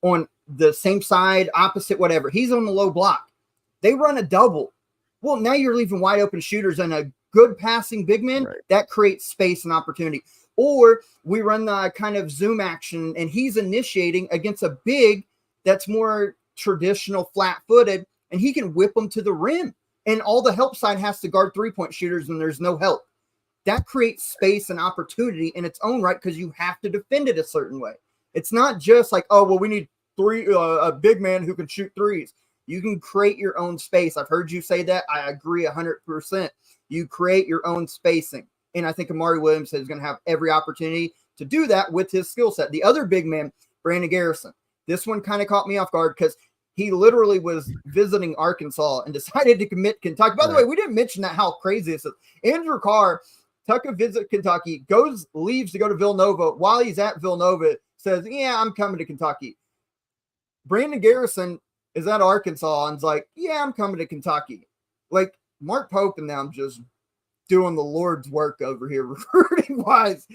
on the same side, opposite, whatever. He's on the low block. They run a double. Well, now you're leaving wide open shooters and a good passing big man. Right. That creates space and opportunity. Or we run the kind of zoom action and he's initiating against a big that's more traditional flat-footed, and he can whip them to the rim. And all the help side has to guard three-point shooters and there's no help. That creates space and opportunity in its own right because you have to defend it a certain way. It's not just like, oh, well, we need a big man who can shoot threes. You can create your own space. I've heard you say that. I agree 100%. You create your own spacing. And I think Amari Williams is going to have every opportunity to do that with his skill set. The other big man, Brandon Garrison. This one kind of caught me off guard because he literally was visiting Arkansas and decided to commit Kentucky. By the way, we didn't mention that how crazy this is. Andrew Carr took a visit Kentucky, leaves to go to Villanova. While he's at Villanova, says, yeah, I'm coming to Kentucky. Brandon Garrison is at Arkansas and's like, yeah, I'm coming to Kentucky. Like Mark Pope and them just doing the Lord's work over here recruiting wise.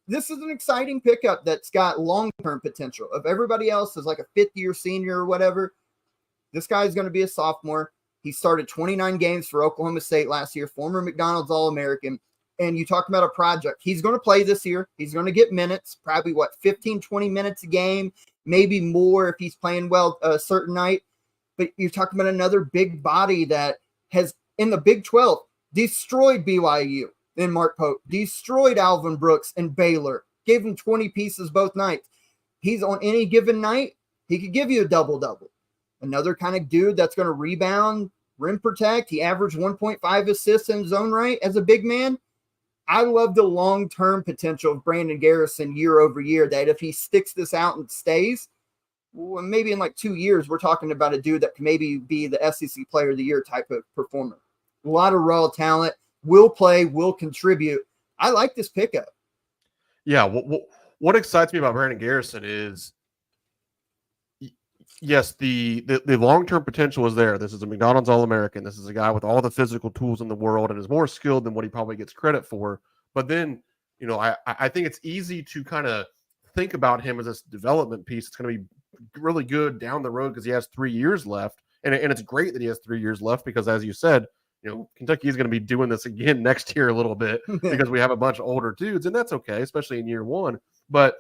This is an exciting pickup that's got long-term potential. If everybody else is like a fifth-year senior or whatever, this guy is going to be a sophomore. He started 29 games for Oklahoma State last year, former McDonald's All-American. And you talk about a project. He's going to play this year. He's going to get minutes, probably 15, 20 minutes a game, maybe more if he's playing well a certain night. But you're talking about another big body that has, in the Big 12, destroyed BYU and Mark Pope, destroyed Alvin Brooks and Baylor. gave him 20 pieces both nights. He's on any given night, he could give you a double-double. Another kind of dude that's going to rebound, rim protect. He averaged 1.5 assists in his own right as a big man. I love the long-term potential of Brandon Garrison year over year, that if he sticks this out and stays, well, maybe in like 2 years, we're talking about a dude that can maybe be the SEC Player of the Year type of performer. A lot of raw talent, will play, will contribute. I like this pickup. Yeah, what excites me about Brandon Garrison is, yes, the long-term potential is there. This is a McDonald's All-American. This is a guy with all the physical tools in the world and is more skilled than what he probably gets credit for. But then, I think it's easy to kind of think about him as this development piece. It's going to be really good down the road because he has 3 years left. And it's great that he has 3 years left because, as you said, Kentucky is going to be doing this again next year a little bit because we have a bunch of older dudes, and that's okay, especially in year one. But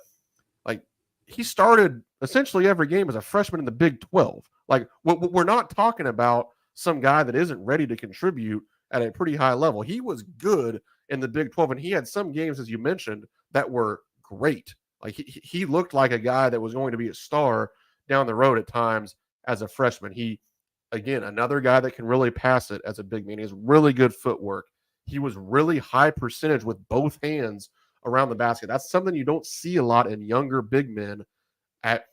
he started essentially every game as a freshman in the Big 12. Like, we're not talking about some guy that isn't ready to contribute at a pretty high level. He was good in the Big 12, and he had some games, as you mentioned, that were great. Like, he looked like a guy that was going to be a star down the road at times as a freshman. He, again, another guy that can really pass it as a big man. He has really good footwork. He was really high percentage with both hands around the basket. That's something you don't see a lot in younger big men at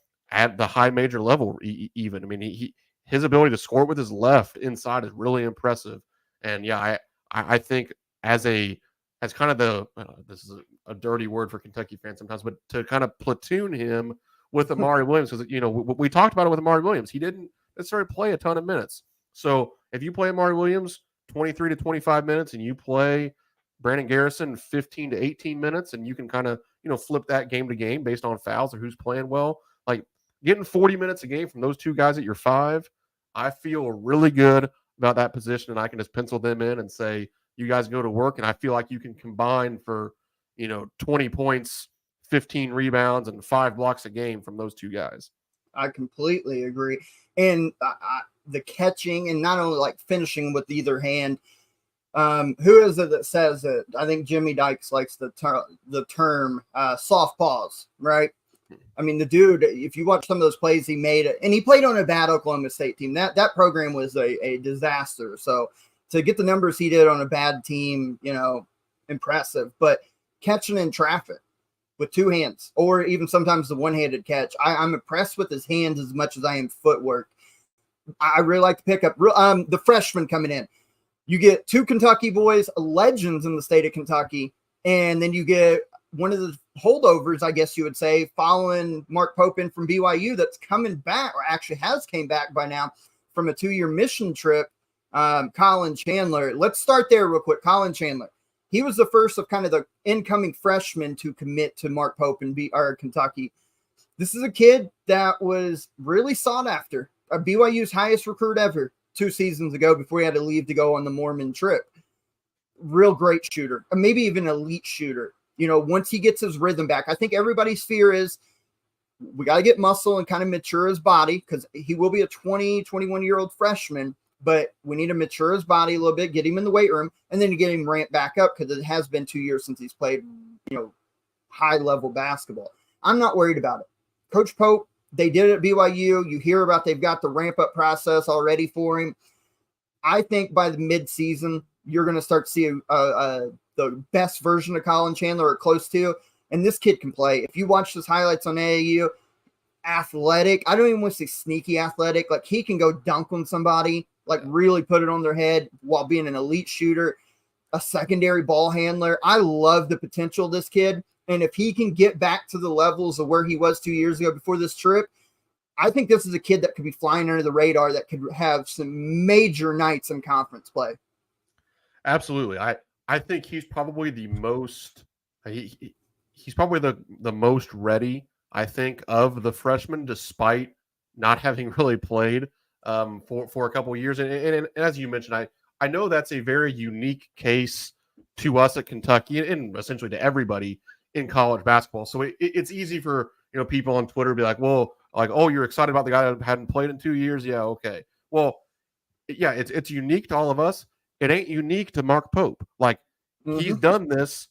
the high major level even. I mean, his ability to score with his left inside is really impressive. And yeah, I think as kind of this is a dirty word for Kentucky fans sometimes, but to kind of platoon him with Amari Williams, because we talked about it with Amari Williams. He didn't necessarily play a ton of minutes. So if you play Amari Williams 23 to 25 minutes and you play Brandon Garrison 15 to 18 minutes, and you can kind of, flip that game to game based on fouls or who's playing well. Like, getting 40 minutes a game from those two guys at your 5, I feel really good about that position, and I can just pencil them in and say, you guys go to work, and I feel like you can combine for, 20 points, 15 rebounds, and 5 blocks a game from those two guys. I completely agree. And the catching, and not only like finishing with either hand. Who is it that says it? I think Jimmy Dykes likes the term soft paws, right? I mean, the dude, if you watch some of those plays he made, and he played on a bad Oklahoma State team, that program was a disaster. So to get the numbers he did on a bad team, impressive. But catching in traffic with 2 hands, or even sometimes the one-handed catch, I'm impressed with his hands as much as I am footwork. I really like to pick up the freshman coming in. You get 2 Kentucky boys, legends in the state of Kentucky, and then you get one of the holdovers, I guess you would say, following Mark Pope in from BYU that's coming back, or actually has came back by now from a 2-year mission trip, Colin Chandler. Let's start there real quick. Colin Chandler. He was the first of kind of the incoming freshmen to commit to Mark Pope in Kentucky. This is a kid that was really sought after. BYU's highest recruit ever 2 seasons ago before he had to leave to go on the Mormon trip. Real great shooter, maybe even elite shooter. Once he gets his rhythm back, I think everybody's fear is we got to get muscle and kind of mature his body, because he will be a 20, 21-year-old freshman, but we need to mature his body a little bit, get him in the weight room, and then get him ramped back up, because it has been 2 years since he's played, high-level basketball. I'm not worried about it. Coach Pope, they did it at BYU. You hear about they've got the ramp-up process already for him. I think by the mid-season, you're going to start to see the best version of Colin Chandler, or close to. And this kid can play. If you watch his highlights on AAU, athletic. I don't even want to say sneaky athletic. Like, he can go dunk on somebody, like really put it on their head while being an elite shooter, a secondary ball handler. I love the potential of this kid. And if he can get back to the levels of where he was 2 years ago before this trip, I think this is a kid that could be flying under the radar, that could have some major nights in conference play. Absolutely. I think he's probably the most he's probably the most ready, I think, of the freshmen, despite not having really played for a couple of years. And as you mentioned, I know that's a very unique case to us at Kentucky, and essentially to everybody in college basketball. So it's easy for people on Twitter to be like, well, like, oh, you're excited about the guy that hadn't played in 2 years? Yeah, okay. Well, yeah, it's unique to all of us. It ain't unique to Mark Pope. Like, he's done this,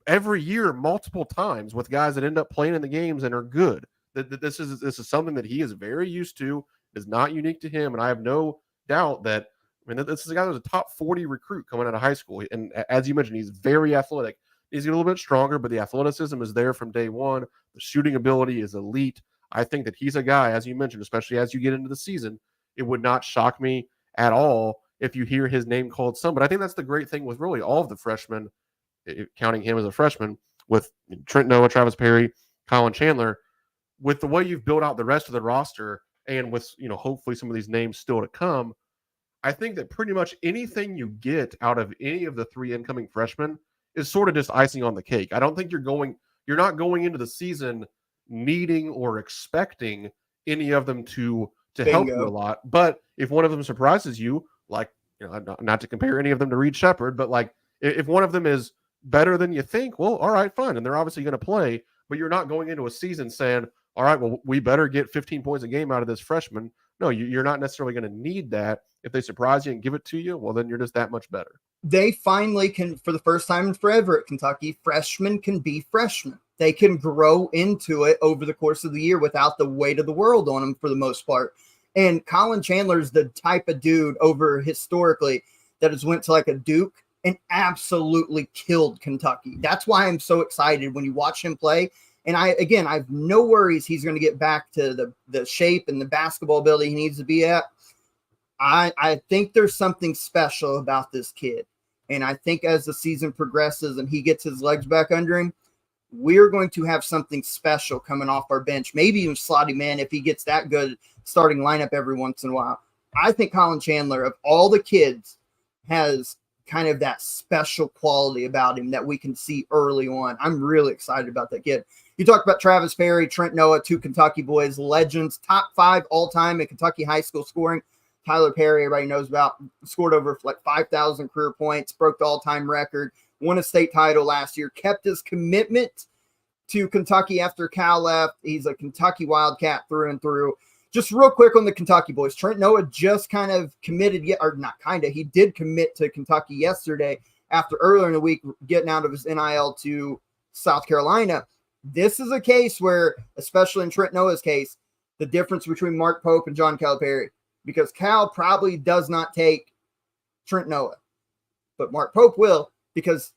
every year, multiple times with guys that end up playing in the games and are good. This is something that he is very used to. It is not unique to him, and I have no doubt that. I mean, this is a guy that was a top 40 recruit coming out of high school, and as you mentioned, he's very athletic. He's a little bit stronger, but the athleticism is there from day one. The shooting ability is elite. I think that he's a guy, as you mentioned, especially as you get into the season, it would not shock me at all if you hear his name called some. But I think that's the great thing with really all of the freshmen, counting him as a freshman, with Trent Noah, Travis Perry, Colin Chandler, with the way you've built out the rest of the roster, and with hopefully some of these names still to come. I think that pretty much anything you get out of any of the three incoming freshmen is sort of just icing on the cake. I don't think you're not going into the season needing or expecting any of them to help you a lot. But if one of them surprises you, like, not to compare any of them to Reed Shepherd, but like if one of them is better than you think, well, all right, fine. And they're obviously going to play, but you're not going into a season saying, all right, well, we better get 15 points a game out of this freshman. No, you're not necessarily going to need that. If they surprise you and give it to you, well, then you're just that much better. They finally can, for the first time in forever at Kentucky, freshmen can be freshmen. They can grow into it over the course of the year without the weight of the world on them for the most part. And Colin Chandler is the type of dude over historically that has went to like a Duke and absolutely killed Kentucky. That's why I'm so excited when you watch him play. And I have no worries he's going to get back to the shape and the basketball ability he needs to be at. I think there's something special about this kid. And I think as the season progresses and he gets his legs back under him, we're going to have something special coming off our bench. Maybe even Slotty Man if he gets that good starting lineup every once in a while. I think Colin Chandler, of all the kids, has kind of that special quality about him that we can see early on. I'm really excited about that kid. You talked about Travis Perry, Trent Noah, two Kentucky boys, legends, top 5 all-time in Kentucky high school scoring. Tyler Perry, everybody knows about, scored over like 5,000 career points, broke the all-time record, won a state title last year, kept his commitment to Kentucky after Cal left. He's a Kentucky Wildcat through and through. Just real quick on the Kentucky boys. Trent Noah just kind of committed, he did commit to Kentucky yesterday after earlier in the week getting out of his NIL to South Carolina. This is a case where, especially in Trent Noah's case, the difference between Mark Pope and John Calipari, because Cal probably does not take Trent Noah, but Mark Pope will, because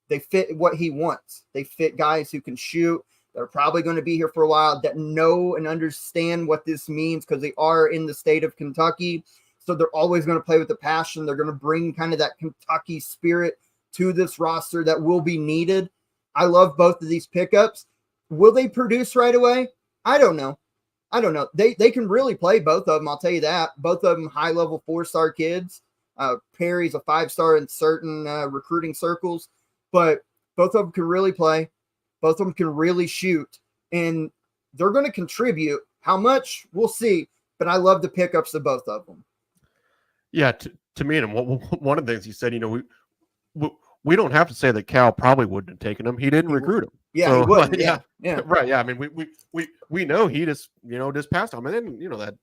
they fit what he wants. They fit guys who can shoot. They're probably going to be here for a while, that know and understand what this means because they are in the state of Kentucky. So they're always going to play with the passion. They're going to bring kind of that Kentucky spirit to this roster that will be needed. I love both of these pickups. Will they produce right away? I don't know. They can really play, both of them. I'll tell you that. Both of them high-level 4-star kids. Perry's a 5-star in certain recruiting circles, but both of them can really play. Both of them can really shoot, and they're going to contribute. How much, we'll see, but I love the pickups of both of them. Yeah, to me, and one of the things he said, we don't have to say that Cal probably wouldn't have taken him. He didn't recruit him. Yeah, so, he wouldn't. Yeah, right. Yeah, I mean, we know he just passed on him, and then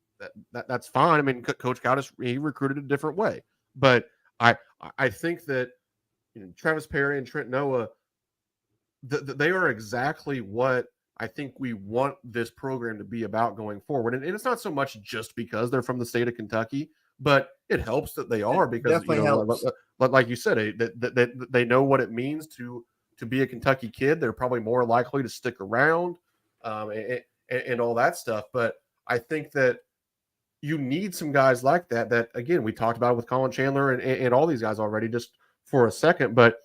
that's fine. I mean, Coach Cal he recruited a different way, but I think that Travis Perry and Trent Noah, they are exactly what I think we want this program to be about going forward. And it's not so much just because they're from the state of Kentucky, but it helps that they are, because like you said, they know what it means to be a Kentucky kid. They're probably more likely to stick around and all that stuff. But I think that you need some guys like that again, we talked about with Colin Chandler and all these guys already just for a second, but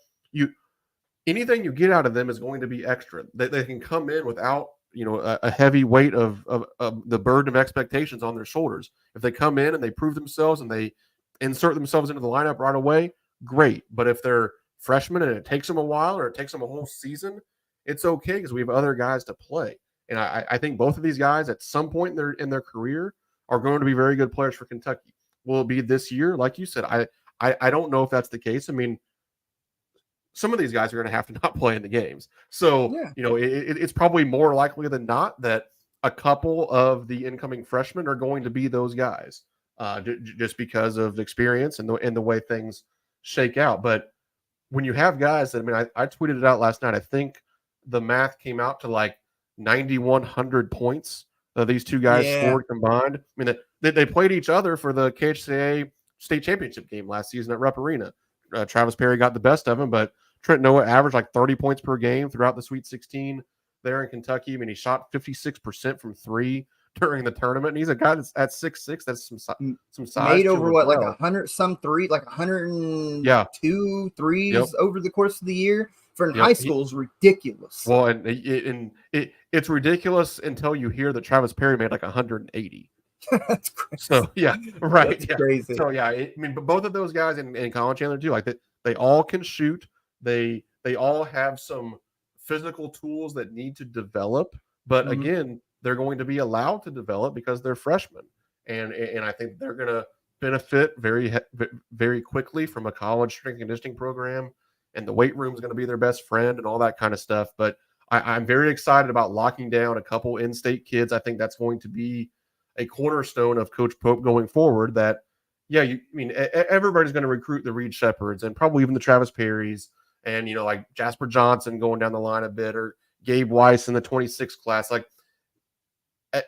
anything you get out of them is going to be extra. They can come in without a heavy weight of the burden of expectations on their shoulders. If they come in and they prove themselves and they insert themselves into the lineup right away, great. But if they're freshmen and it takes them a while or it takes them a whole season, it's okay, because we have other guys to play. And I think both of these guys at some point in their career are going to be very good players for Kentucky. Will it be this year? Like you said, I don't know if that's the case. I mean, some of these guys are going to have to not play in the games. So, it's probably more likely than not that a couple of the incoming freshmen are going to be those guys, just because of experience and the way things shake out. But when you have guys that, I mean, I tweeted it out last night. I think the math came out to like 9,100 points that these two guys Yeah. scored combined. I mean, they played each other for the KHCA state championship game last season at Rupp Arena. Travis Perry got the best of him, but Trent Noah averaged like 30 points per game throughout the Sweet 16 there in Kentucky. I mean, he shot 56% from three during the tournament, and he's a guy that's at 6'6". That's some size Made to over him as what, like well. 100 some three, like 102 Yeah. threes Yep. over the course of the year for in Yep. high school is ridiculous. Well, and it's ridiculous until you hear that Travis Perry made like 180. That's crazy. So yeah, right. That's yeah. crazy. So yeah, I mean, but both of those guys in Colin Chandler too, like they all can shoot. They all have some physical tools that need to develop, but again, they're going to be allowed to develop because they're freshmen, and I think they're going to benefit very quickly from a college strength and conditioning program, and the weight room is going to be their best friend and all that kind of stuff. But I'm very excited about locking down a couple in-state kids. I think that's going to be a cornerstone of Coach Pope going forward. That, yeah, I mean, everybody's going to recruit the Reed Shepherds and probably even the Travis Perrys and, you know, like Jasper Johnson going down the line a bit, or Gabe Weiss in the 26 class. Like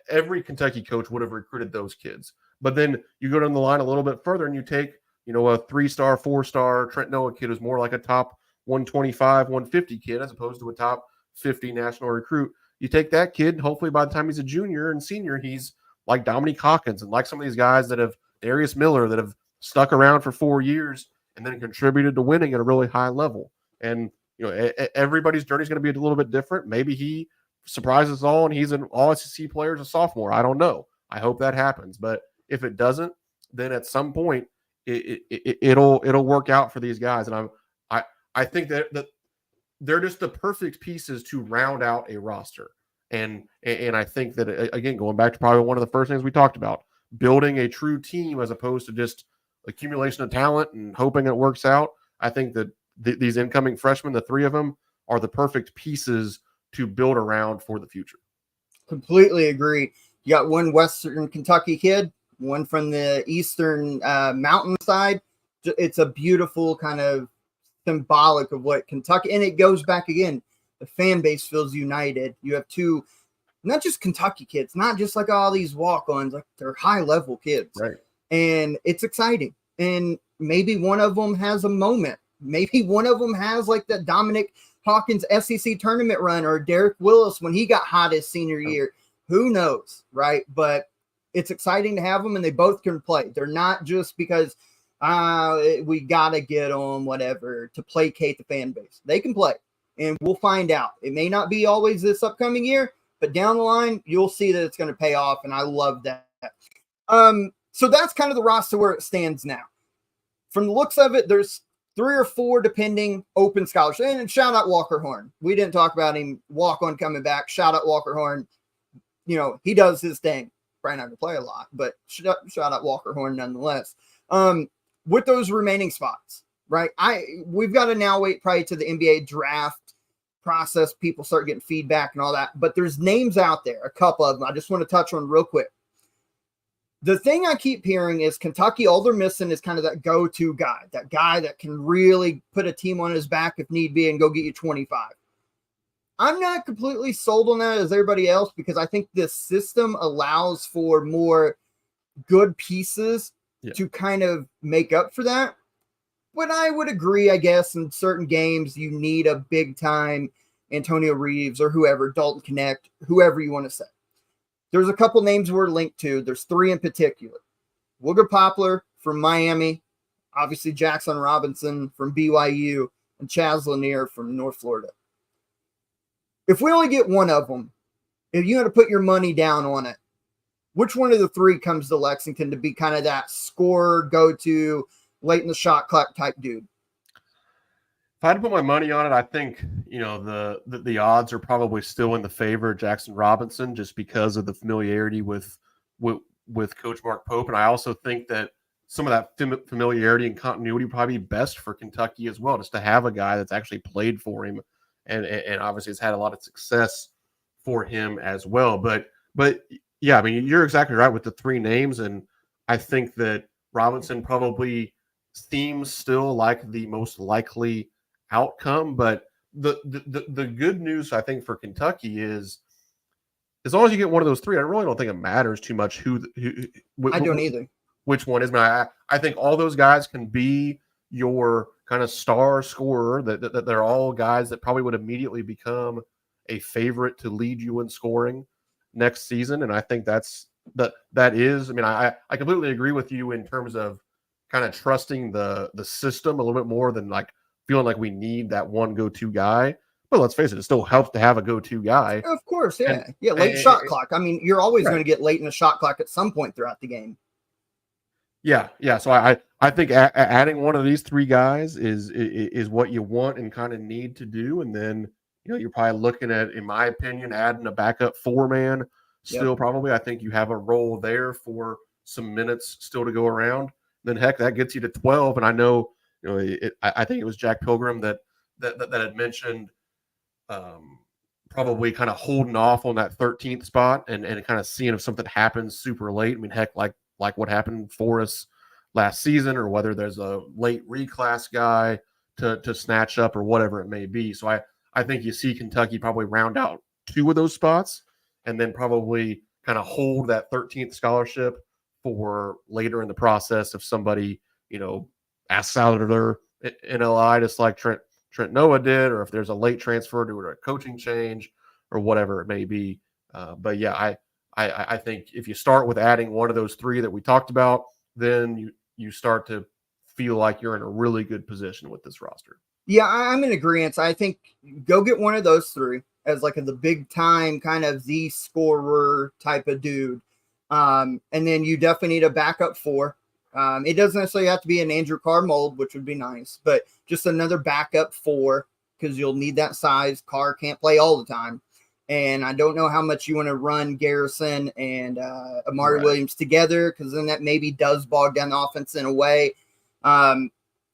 every Kentucky coach would have recruited those kids. But then you go down the line a little bit further and you take, you know, a 3-star, 4-star Trent Noah kid who's more like a top 125, 150 kid as opposed to a top 50 national recruit. You take that kid, hopefully by the time he's a junior and senior, he's like Dominique Hawkins and like some of these guys that have, Darius Miller, that have stuck around for 4 years and then contributed to winning at a really high level. And, you know, everybody's journey is going to be a little bit different. Maybe he surprises all and he's an all SEC player as a sophomore. I don't know. I hope that happens. But if it doesn't, then at some point it'll work out for these guys. And I think that they're just the perfect pieces to round out a roster. And I think that, again, going back to probably one of the first things we talked about, building a true team as opposed to just accumulation of talent and hoping it works out. I think that these incoming freshmen, the three of them, are the perfect pieces to build around for the future. Completely agree. You got one Western Kentucky kid, one from the Eastern mountain side. It's a beautiful kind of symbolic of what Kentucky, and it goes back again. The fan base feels united. You have two, not just Kentucky kids, not just like all these walk-ons, like they're high-level kids. Right. And it's exciting. And maybe one of them has a moment. Maybe one of them has like that Dominic Hawkins SEC tournament run, or Derek Willis when he got hot his senior year. Who knows, right? But it's exciting to have them, and they both can play. They're not just because we got to get them, whatever, to placate the fan base. They can play, and we'll find out. It may not be always this upcoming year, but down the line, you'll see that it's going to pay off, and I love that. So that's kind of the roster where it stands now. From the looks of it, there's 3 or 4 depending open scholarships. And shout out Walker Horn. We didn't talk about him. Walk on coming back. Shout out Walker Horn. You know, he does his thing. Probably not going to play a lot, but shout out Walker Horn nonetheless. With those remaining spots, right? We've got to now wait probably to the NBA draft process. People start getting feedback and all that. But there's names out there, a couple of them. I just want to touch on real quick. The thing I keep hearing is Kentucky, all they're missing is kind of that go-to guy, that guy that can really put a team on his back if need be and go get you 25. I'm not completely sold on that as everybody else, because I think this system allows for more good pieces to kind of make up for that. But I would agree, I guess, in certain games, you need a big-time Antonio Reeves or whoever, Dalton Connect, whoever you want to say. There's a couple names we're linked to. There's 3 in particular. Wooga Poplar from Miami, obviously Jackson Robinson from BYU, and Chaz Lanier from North Florida. If we only get one of them, if you had to put your money down on it, which one of the 3 comes to Lexington to be kind of that scorer, go-to, late in the shot clock type dude? If I had to put my money on it, I think, you know, the odds are probably still in the favor of Jackson Robinson, just because of the familiarity with Coach Mark Pope. And I also think that some of that familiarity and continuity would probably be best for Kentucky as well, just to have a guy that's actually played for him and obviously has had a lot of success for him as well. But yeah, I mean, you're exactly right with the 3 names. And I think that Robinson probably seems still like the most likely outcome. But the good news I think for Kentucky is as long as you get one of those three, I really don't think it matters too much I don't either. which one is. I think all those guys can be your kind of star scorer. That they're all guys that probably would immediately become a favorite to lead you in scoring next season. And I think that is. I mean, I completely agree with you in terms of kind of trusting the system a little bit more than like feeling like we need that one go-to guy. But let's face it still helps to have a go-to guy. Of course, yeah. And, Late shot clock. I mean, you're always right. going to get late in the shot clock at some point throughout the game. Yeah. So I think adding one of these three guys is what you want and kind of need to do. And then, you're probably looking at, in my opinion, adding a backup 4-man still probably. I think you have a role there for some minutes still to go around. Then heck, that gets you to 12. And I know, I think it was Jack Pilgrim that had mentioned probably kind of holding off on that 13th spot and kind of seeing if something happens super late. I mean, heck, like what happened for us last season, or whether there's a late reclass guy to snatch up or whatever it may be. So I think you see Kentucky probably round out 2 of those spots and then probably kind of hold that 13th scholarship for later in the process if somebody, asks out of their NLI, just like Trent Noah did, or if there's a late transfer to a coaching change or whatever it may be. But yeah, I think if you start with adding one of those 3 that we talked about, then you start to feel like you're in a really good position with this roster. Yeah, I'm in agreement. I think go get one of those 3 as like the big time kind of the scorer type of dude. And then you definitely need a backup 4. It doesn't necessarily have to be an Andrew Carr mold, which would be nice, but just another backup 4 because you'll need that size. Carr can't play all the time. And I don't know how much you want to run Garrison and Amari Williams together, because then that maybe does bog down the offense in a way.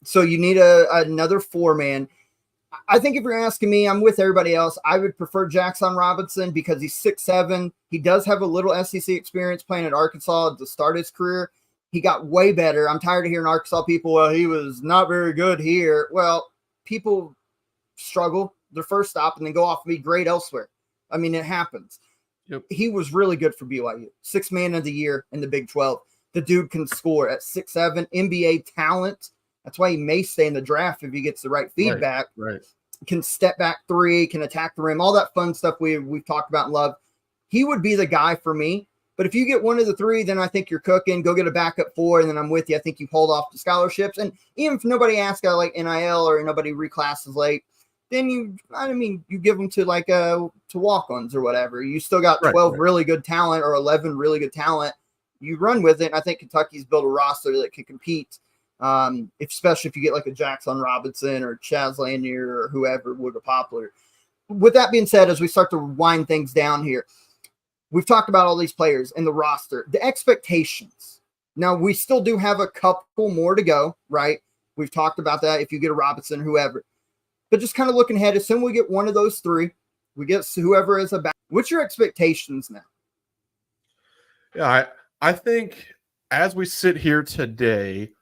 So you need another 4-man. I think if you're asking me, I'm with everybody else. I would prefer Jackson Robinson because he's 6'7". He does have a little SEC experience playing at Arkansas to start his career. He got way better. I'm tired of hearing Arkansas people, well, he was not very good here. Well, people struggle their first stop and then go off and be great elsewhere. I mean, it happens. Yep. He was really good for BYU. 6th man of the year in the Big 12. The dude can score at 6'7", NBA talent. That's why he may stay in the draft if he gets the right feedback. Right. Can step back 3, can attack the rim, all that fun stuff we've talked about and love. He would be the guy for me. But if you get one of the 3, then I think you're cooking. Go get a backup 4, and then I'm with you. I think you hold off the scholarships. And even if nobody asks out like NIL or nobody reclasses late, then you give them to to walk-ons or whatever. You still got 12 really good talent or 11 really good talent. You run with it. And I think Kentucky's built a roster that can compete, especially if you get like a Jackson Robinson or Chaz Lanier or whoever, Wooga Poplar. With that being said, as we start to wind things down here, we've talked about all these players and the roster, the expectations. Now, we still do have a couple more to go, right? We've talked about that if you get a Robinson, whoever. But just kind of looking ahead, as soon as we get one of those 3, we get whoever is about. What's your expectations now? Yeah, I think as we sit here today,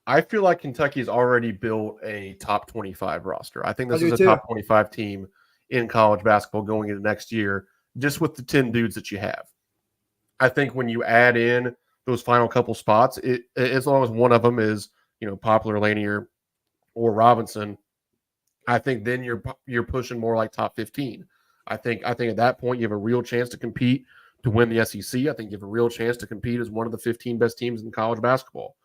I feel like Kentucky's already built a top 25 roster. I think this is a top 25 team in college basketball going into next year, just with the 10 dudes that you have. I think when you add in those final couple spots, as long as one of them is, Poplar, Lanier, or Robinson, I think then you're pushing more like top 15. I think at that point you have a real chance to compete to win the SEC. I think you have a real chance to compete as one of the 15 best teams in college basketball.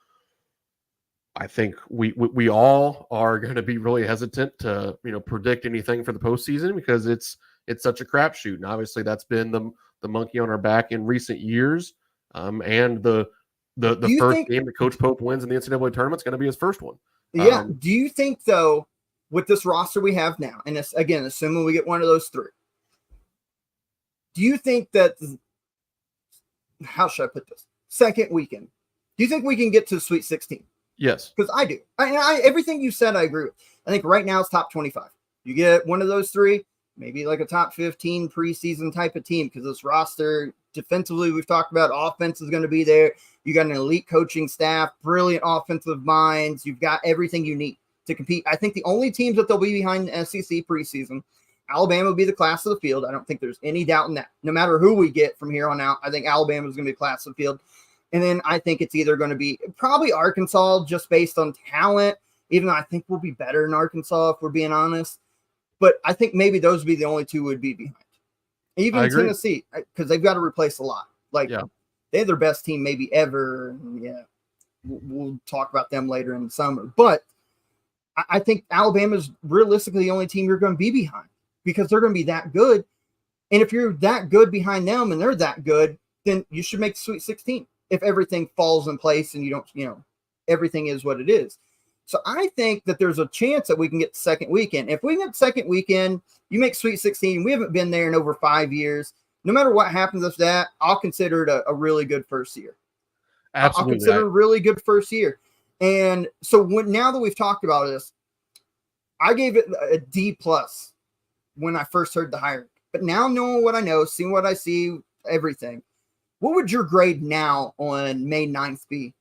I think we all are going to be really hesitant to predict anything for the postseason because it's such a crapshoot, and obviously that's been the monkey on our back in recent years. And the first game that Coach Pope wins in the NCAA tournament is going to be his first one. Yeah. Do you think though, with this roster we have now, and again, assuming we get one of those 3, do you think that, how should I put this, second weekend, do you think we can get to the Sweet 16? Yes. Because I do. Everything you said, I agree with. I think right now it's top 25. You get one of those 3, maybe like a top 15 preseason type of team, because this roster, defensively, we've talked about, offense is going to be there. You got an elite coaching staff, brilliant offensive minds. You've got everything you need. to compete. I think the only teams that they'll be behind the SEC preseason, Alabama will be the class of the field. I don't think there's any doubt in that. No matter who we get from here on out, I think Alabama is going to be the class of the field. And then I think it's either going to be probably Arkansas just based on talent, even though I think we'll be better than Arkansas if we're being honest. But I think maybe those would be the only two would be behind. Even Tennessee, because they've got to replace a lot. Like, they're their best team maybe ever. Yeah, we'll talk about them later in the summer. But I think Alabama's realistically the only team you're going to be behind because they're going to be that good. And if you're that good behind them and they're that good, then you should make the Sweet 16 if everything falls in place and you don't, everything is what it is. So I think that there's a chance that we can get the second weekend. If we get the second weekend, you make Sweet 16. We haven't been there in over 5 years. No matter what happens with that, I'll consider it a really good first year. Absolutely. I'll consider it a really good first year. And so now that we've talked about this, I gave it a D+ when I first heard the hiring. But now knowing what I know, seeing what I see, everything, what would your grade now on May 9th be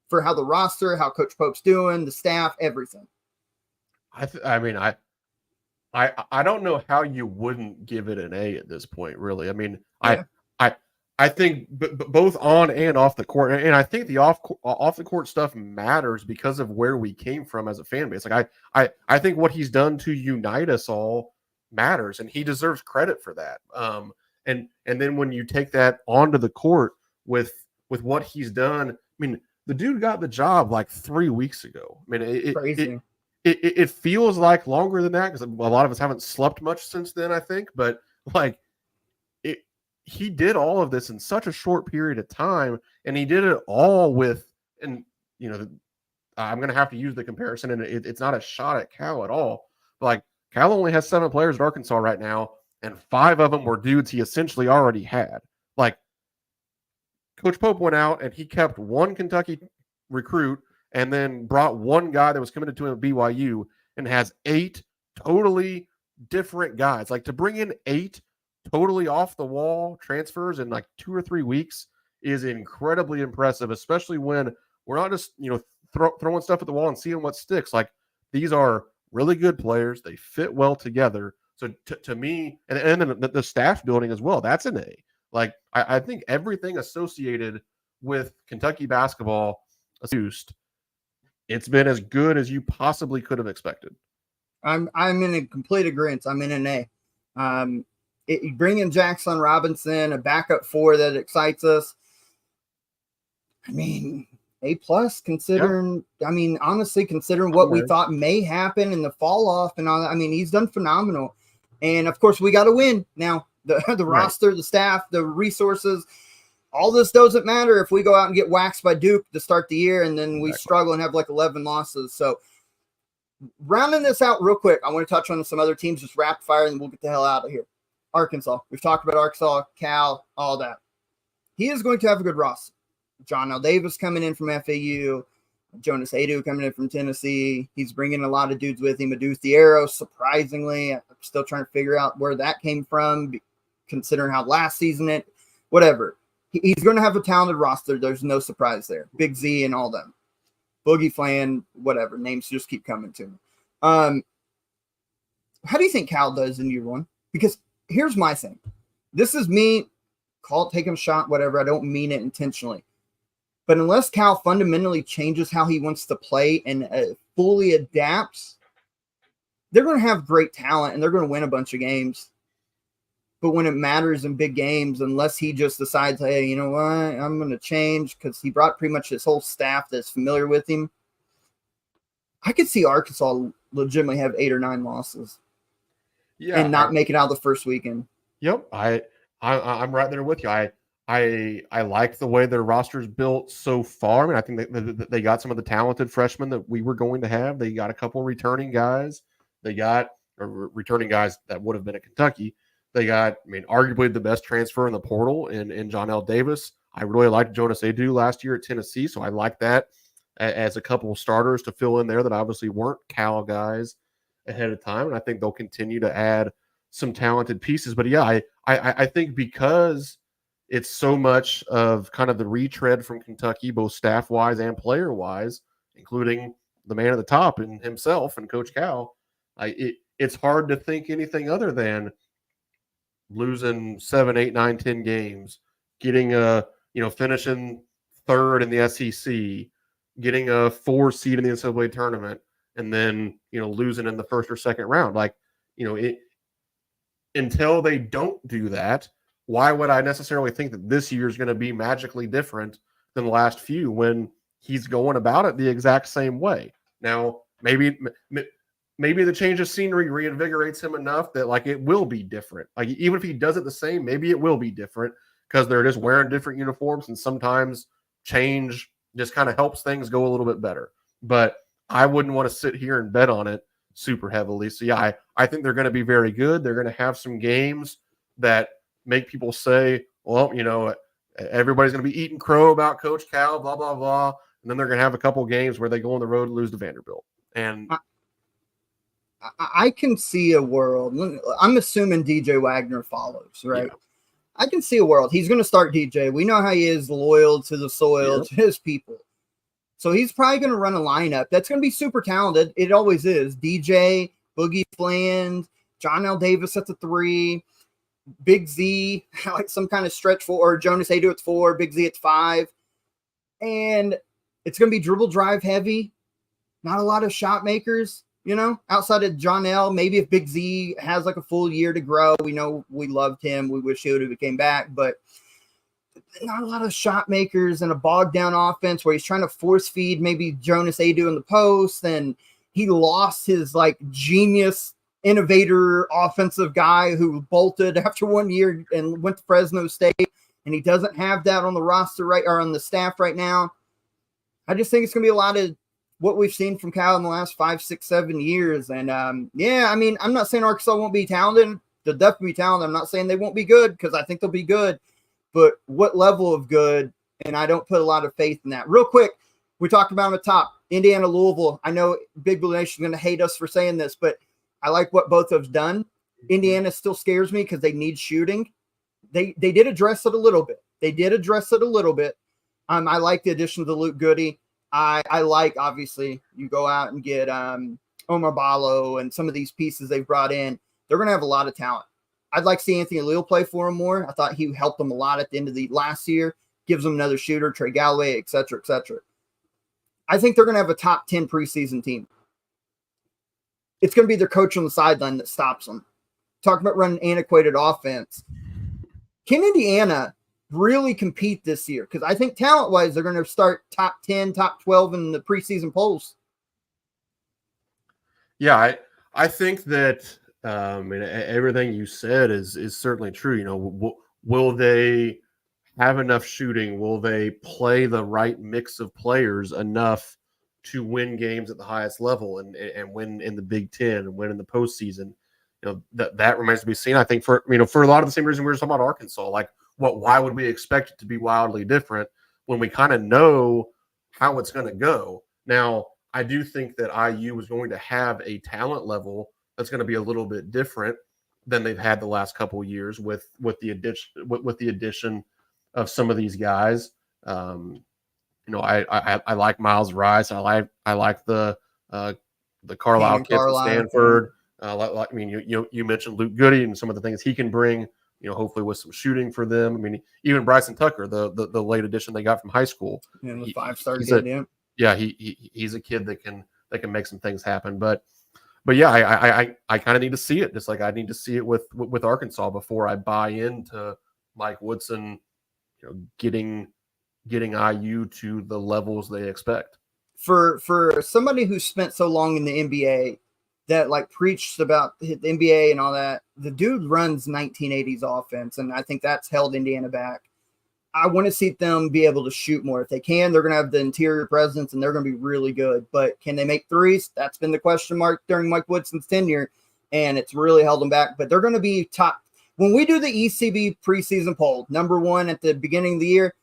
for how the roster, how Coach Pope's doing, the staff, everything? I don't know how you wouldn't give it an A at this point, really. I mean, yeah. I think both on and off the court, and I think the off the court stuff matters because of where we came from as a fan base. Like I think what he's done to unite us all matters, and he deserves credit for that. And then when you take that onto the court with what he's done, I mean, the dude got the job like 3 weeks ago. I mean, crazy. It feels like longer than that because a lot of us haven't slept much since then, I think. But like, he did all of this in such a short period of time, and he did it all with, and I'm going to have to use the comparison, and it's not a shot at Cal at all. But like, Cal only has 7 players at Arkansas right now, and 5 of them were dudes he essentially already had. Like, Coach Pope went out and he kept 1 Kentucky recruit and then brought 1 guy that was committed to him at BYU and has 8 totally different guys. Like, to bring in 8 totally off the wall transfers in like 2 or 3 weeks is incredibly impressive, especially when we're not just, throwing stuff at the wall and seeing what sticks. Like, these are really good players. They fit well together. So to me, and then the staff building as well, that's an A. Like, I think everything associated with Kentucky basketball, it's been as good as you possibly could have expected. I'm in a complete agreement. I'm in an A. You bring in Jackson Robinson, a backup 4 that excites us. I mean, A+ considering. Yeah. I mean, honestly, considering what we thought may happen in the fall off and all that. I mean, he's done phenomenal. And of course, we got to win now. The roster, the staff, the resources, all this doesn't matter if we go out and get waxed by Duke to start the year and then we struggle and have like 11 losses. So rounding this out real quick, I want to touch on some other teams, just rapid fire, and we'll get the hell out of here. Arkansas. We've talked about Arkansas, Cal, all that. He is going to have a good roster. John L. Davis coming in from FAU. Jonas Adu coming in from Tennessee. He's bringing a lot of dudes with him. Adu Thiero, surprisingly. I'm still trying to figure out where that came from, considering how last season whatever. He's going to have a talented roster. There's no surprise there. Big Z and all them. Boogie Flan, whatever. Names just keep coming to me. How do you think Cal does in year 1? Because here's my thing. This is me. Call it, take him a shot, whatever. I don't mean it intentionally. But unless Cal fundamentally changes how he wants to play and fully adapts, they're going to have great talent and they're going to win a bunch of games. But when it matters in big games, unless he just decides, hey, you know what, I'm going to change because he brought pretty much his whole staff that's familiar with him, I could see Arkansas legitimately have 8 or 9 losses. Yeah, and not make it out of the first weekend. Yep, I'm right there with you. I like the way their roster's built so far. I mean, I think they got some of the talented freshmen that we were going to have. They got a couple of returning guys. They got returning guys that would have been at Kentucky. They got, I mean, arguably the best transfer in the portal in John L. Davis. I really liked Jonas Adu last year at Tennessee, so I like that as a couple of starters to fill in there that obviously weren't Cal guys ahead of time. And I think they'll continue to add some talented pieces. But yeah, I think because it's so much of kind of the retread from Kentucky, both staff-wise and player-wise, including, the man at the top and himself and Coach Cal. It's hard to think anything other than losing 7, 8, 9, 10 games, getting finishing third in the SEC, getting a 4 seed in the NCAA tournament, and then losing in the first or second round. Until they don't do that, why would I necessarily think that this year is going to be magically different than the last few when he's going about it the exact same way? Now, maybe the change of scenery reinvigorates him enough that it will be different. Even if he does it the same, maybe it will be different because they're just wearing different uniforms, and sometimes change just kind of helps things go a little bit better. But I wouldn't want to sit here and bet on it super heavily. So yeah, I think they're going to be very good. They're going to have some games that make people say, well, everybody's going to be eating crow about Coach Cal, blah, blah, blah. And then they're going to have a couple games where they go on the road and lose to Vanderbilt. And I can see a world. I'm assuming DJ Wagner follows, right? Yeah. I can see a world. He's going to start DJ. We know how he is loyal to the soil, to his people. So he's probably going to run a lineup that's going to be super talented. It always is. DJ, Boogie Fland, John L. Davis at the 3, Big Z, like some kind of stretch 4, or Jonas Adu at 4, Big Z at 5. And it's going to be dribble drive heavy. Not a lot of shot makers, outside of John L. Maybe if Big Z has a full year to grow. We know we loved him. We wish he would have came back, but not a lot of shot makers and a bogged down offense where he's trying to force feed maybe Jonas Adu in the post, and he lost his genius innovator offensive guy who bolted after 1 year and went to Fresno State, and he doesn't have that on the roster or on the staff right now. I just think it's going to be a lot of what we've seen from Cal in the last 5, 6, 7 years. And I'm not saying Arkansas won't be talented. They'll definitely be talented. I'm not saying they won't be good, because I think they'll be good. But what level of good? And I don't put a lot of faith in that. Real quick, we talked about on the top, Indiana, Louisville. I know Big Blue Nation is going to hate us for saying this, but I like what both have done. Indiana still scares me because they need shooting. They did address it a little bit. I like the addition of the Luke Goody. I like, obviously, you go out and get Omar Ballo and some of these pieces they've brought in. They're going to have a lot of talent. I'd like to see Anthony Leal play for him more. I thought he helped them a lot at the end of the last year. Gives them another shooter, Trey Galloway, et cetera, et cetera. I think they're going to have a top 10 preseason team. It's going to be their coach on the sideline that stops them. Talking about running antiquated offense. Can Indiana really compete this year? Because I think talent-wise, they're going to start top 10, top 12 in the preseason polls. Yeah, I think that everything you said is certainly true. Will they have enough shooting? Will they play the right mix of players enough to win games at the highest level and win in the Big Ten and win in the postseason? That remains to be seen. I think for a lot of the same reason we were talking about Arkansas, why would we expect it to be wildly different when we kind of know how it's going to go? Now, I do think that IU is going to have a talent level that's going to be a little bit different than they've had the last couple of years with the addition of some of these guys. I like Miles Rice. I like the Carlisle kid from Stanford. You mentioned Luke Goody and some of the things he can bring. Hopefully with some shooting for them. Even Bryson Tucker, the late addition they got from high school, and the 5-star kid. He's a kid that can make some things happen. But yeah, I kind of need to see it, just like I need to see it with Arkansas before I buy into Mike Woodson, getting IU to the levels they expect. For somebody who spent so long in the NBA that preached about the NBA and all that, the dude runs 1980s offense, and I think that's held Indiana back. I want to see them be able to shoot more. If they can, they're going to have the interior presence, and they're going to be really good. But can they make threes? That's been the question mark during Mike Woodson's tenure, and it's really held them back. But they're going to be top. When we do the ECB preseason poll, number 1 at the beginning of the year,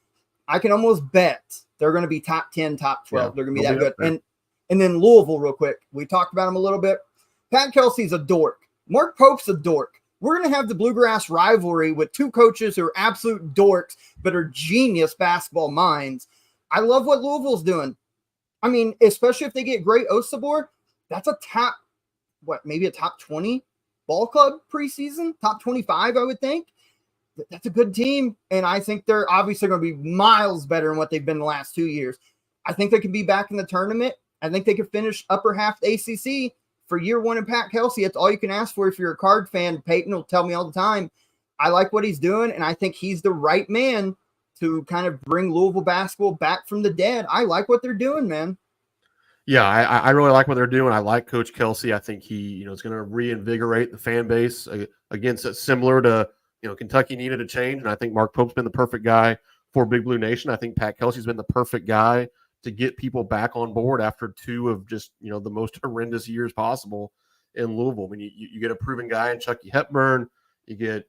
I can almost bet they're going to be top 10, top 12. They're going to be that good. And then Louisville, real quick. We talked about them a little bit. Pat Kelsey's a dork. Mark Pope's a dork. We're going to have the Bluegrass rivalry with two coaches who are absolute dorks but are genius basketball minds. I love what Louisville's doing. I mean, especially if they get great Osabor, that's a maybe a top 20 ball club preseason, top 25, I would think. That's a good team. And I think they're obviously going to be miles better than what they've been the last 2 years. I think they could be back in the tournament. I think they could finish upper half the ACC for year one of Pat Kelsey. That's all you can ask for if you're a Card fan. Peyton will tell me all the time, I like what he's doing, and I think he's the right man to kind of bring Louisville basketball back from the dead. I like what they're doing, man. Yeah, I really like what they're doing. I like Coach Kelsey. I think he, is going to reinvigorate the fan base. Again, similar to, Kentucky needed a change, and I think Mark Pope's been the perfect guy for Big Blue Nation. I think Pat Kelsey's been the perfect guy to get people back on board after 2 of just, the most horrendous years possible in Louisville. I mean, you get a proven guy in Chucky Hepburn. You get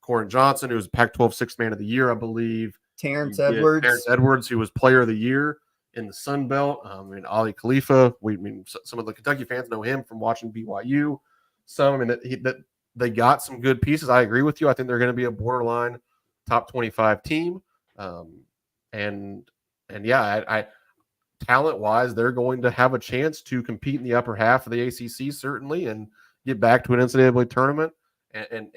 Corin Johnson, who was Pac-12 Sixth Man of the Year, I believe. Terrence Edwards, who was Player of the Year in the Sun Belt. Ali Khalifa. Some of the Kentucky fans know him from watching BYU. That they got some good pieces. I agree with you. I think they're going to be a borderline top 25 team. Talent-wise, they're going to have a chance to compete in the upper half of the ACC, certainly, and get back to an NCAA tournament. And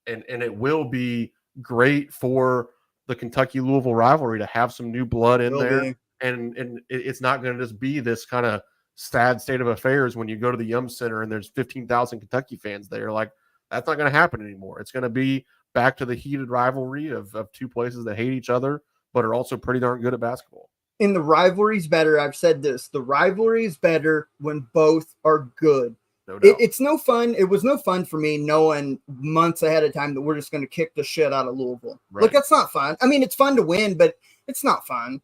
it will be great for the Kentucky-Louisville rivalry to have some new blood in there. And it's not going to just be this kind of sad state of affairs when you go to the Yum Center and there's 15,000 Kentucky fans there. Like, that's not going to happen anymore. It's going to be back to the heated rivalry of 2 places that hate each other, but are also pretty darn good at basketball. And the rivalry's better. I've said this. The rivalry is better when both are good. No doubt. It's no fun. It was no fun for me knowing months ahead of time that we're just going to kick the shit out of Louisville. Right. Like, that's not fun. I mean, it's fun to win, but it's not fun.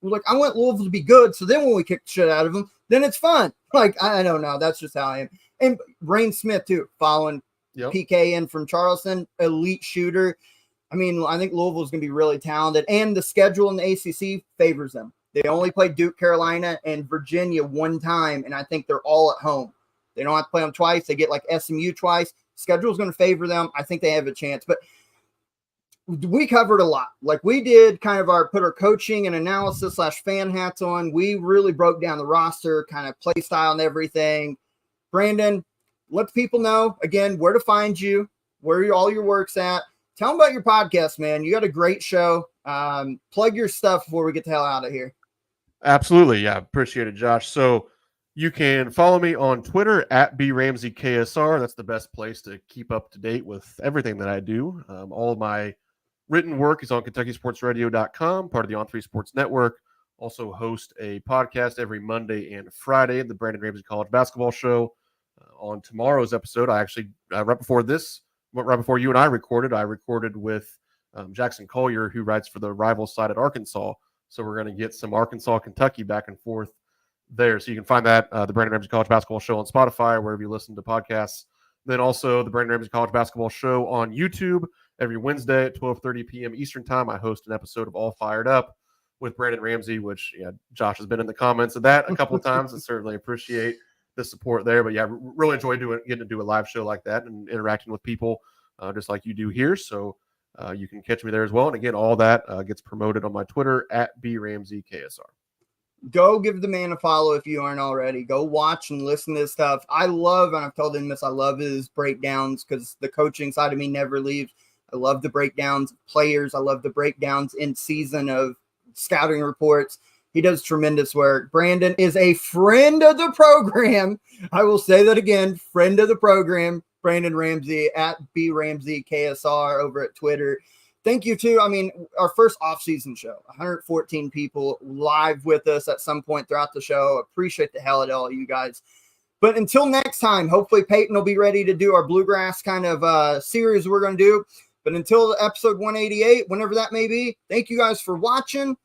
We're like, I want Louisville to be good, so then when we kick the shit out of them, then it's fun. Like, I don't know. That's just how I am. And Rain Smith, too, following PK in from Charleston, elite shooter. I mean, I think Louisville's going to be really talented, and the schedule in the ACC favors them. They only play Duke, Carolina, and Virginia one time, and I think they're all at home. They don't have to play them twice. They get like SMU twice. Schedule's going to favor them. I think they have a chance. But we covered a lot. Like, we did kind of put our coaching and analysis / fan hats on. We really broke down the roster, kind of play style and everything. Brandon, let the people know, again, where to find you, where all your work's at. Tell them about your podcast, man. You got a great show. Plug your stuff before we get the hell out of here. Absolutely. Yeah, appreciate it, Josh. So you can follow me on Twitter at BRamseyKSR. That's the best place to keep up to date with everything that I do. All of my written work is on KentuckySportsRadio.com, part of the On3 Sports Network. Also host a podcast every Monday and Friday, the Brandon Ramsey College Basketball Show. On tomorrow's episode, I actually, right before you and I recorded with Jackson Collier, who writes for the rival side at Arkansas. So we're going to get some Arkansas, Kentucky back and forth there. So you can find that, the Brandon Ramsey College Basketball Show on Spotify, wherever you listen to podcasts. Then also the Brandon Ramsey College Basketball Show on YouTube. Every Wednesday at 12:30 p.m. Eastern Time, I host an episode of All Fired Up with Brandon Ramsey, which Josh has been in the comments of that a couple of times, and certainly appreciate the support there. But yeah, really enjoy getting to do a live show like that and interacting with people just like you do here. So you can catch me there as well. And again, all that gets promoted on my Twitter at BRamseyKSR. Go give the man a follow if you aren't already. Go watch and listen to this stuff. I love, and I've told him this, I love his breakdowns because the coaching side of me never leaves. I love the breakdowns of players. I love the breakdowns in season of scouting reports. He does tremendous work. Brandon is a friend of the program. I will say that again, friend of the program, Brandon Ramsey at BRamseyKSR over at Twitter. Thank you too. I mean, our first off-season show, 114 people live with us at some point throughout the show. Appreciate the hell out of all you guys. But until next time, hopefully Peyton will be ready to do our bluegrass kind of series we're going to do. But until episode 188, whenever that may be, thank you guys for watching.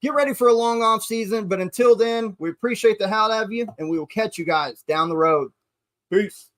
Get ready for a long off season. But until then, we appreciate the hell out of you, and we will catch you guys down the road. Peace.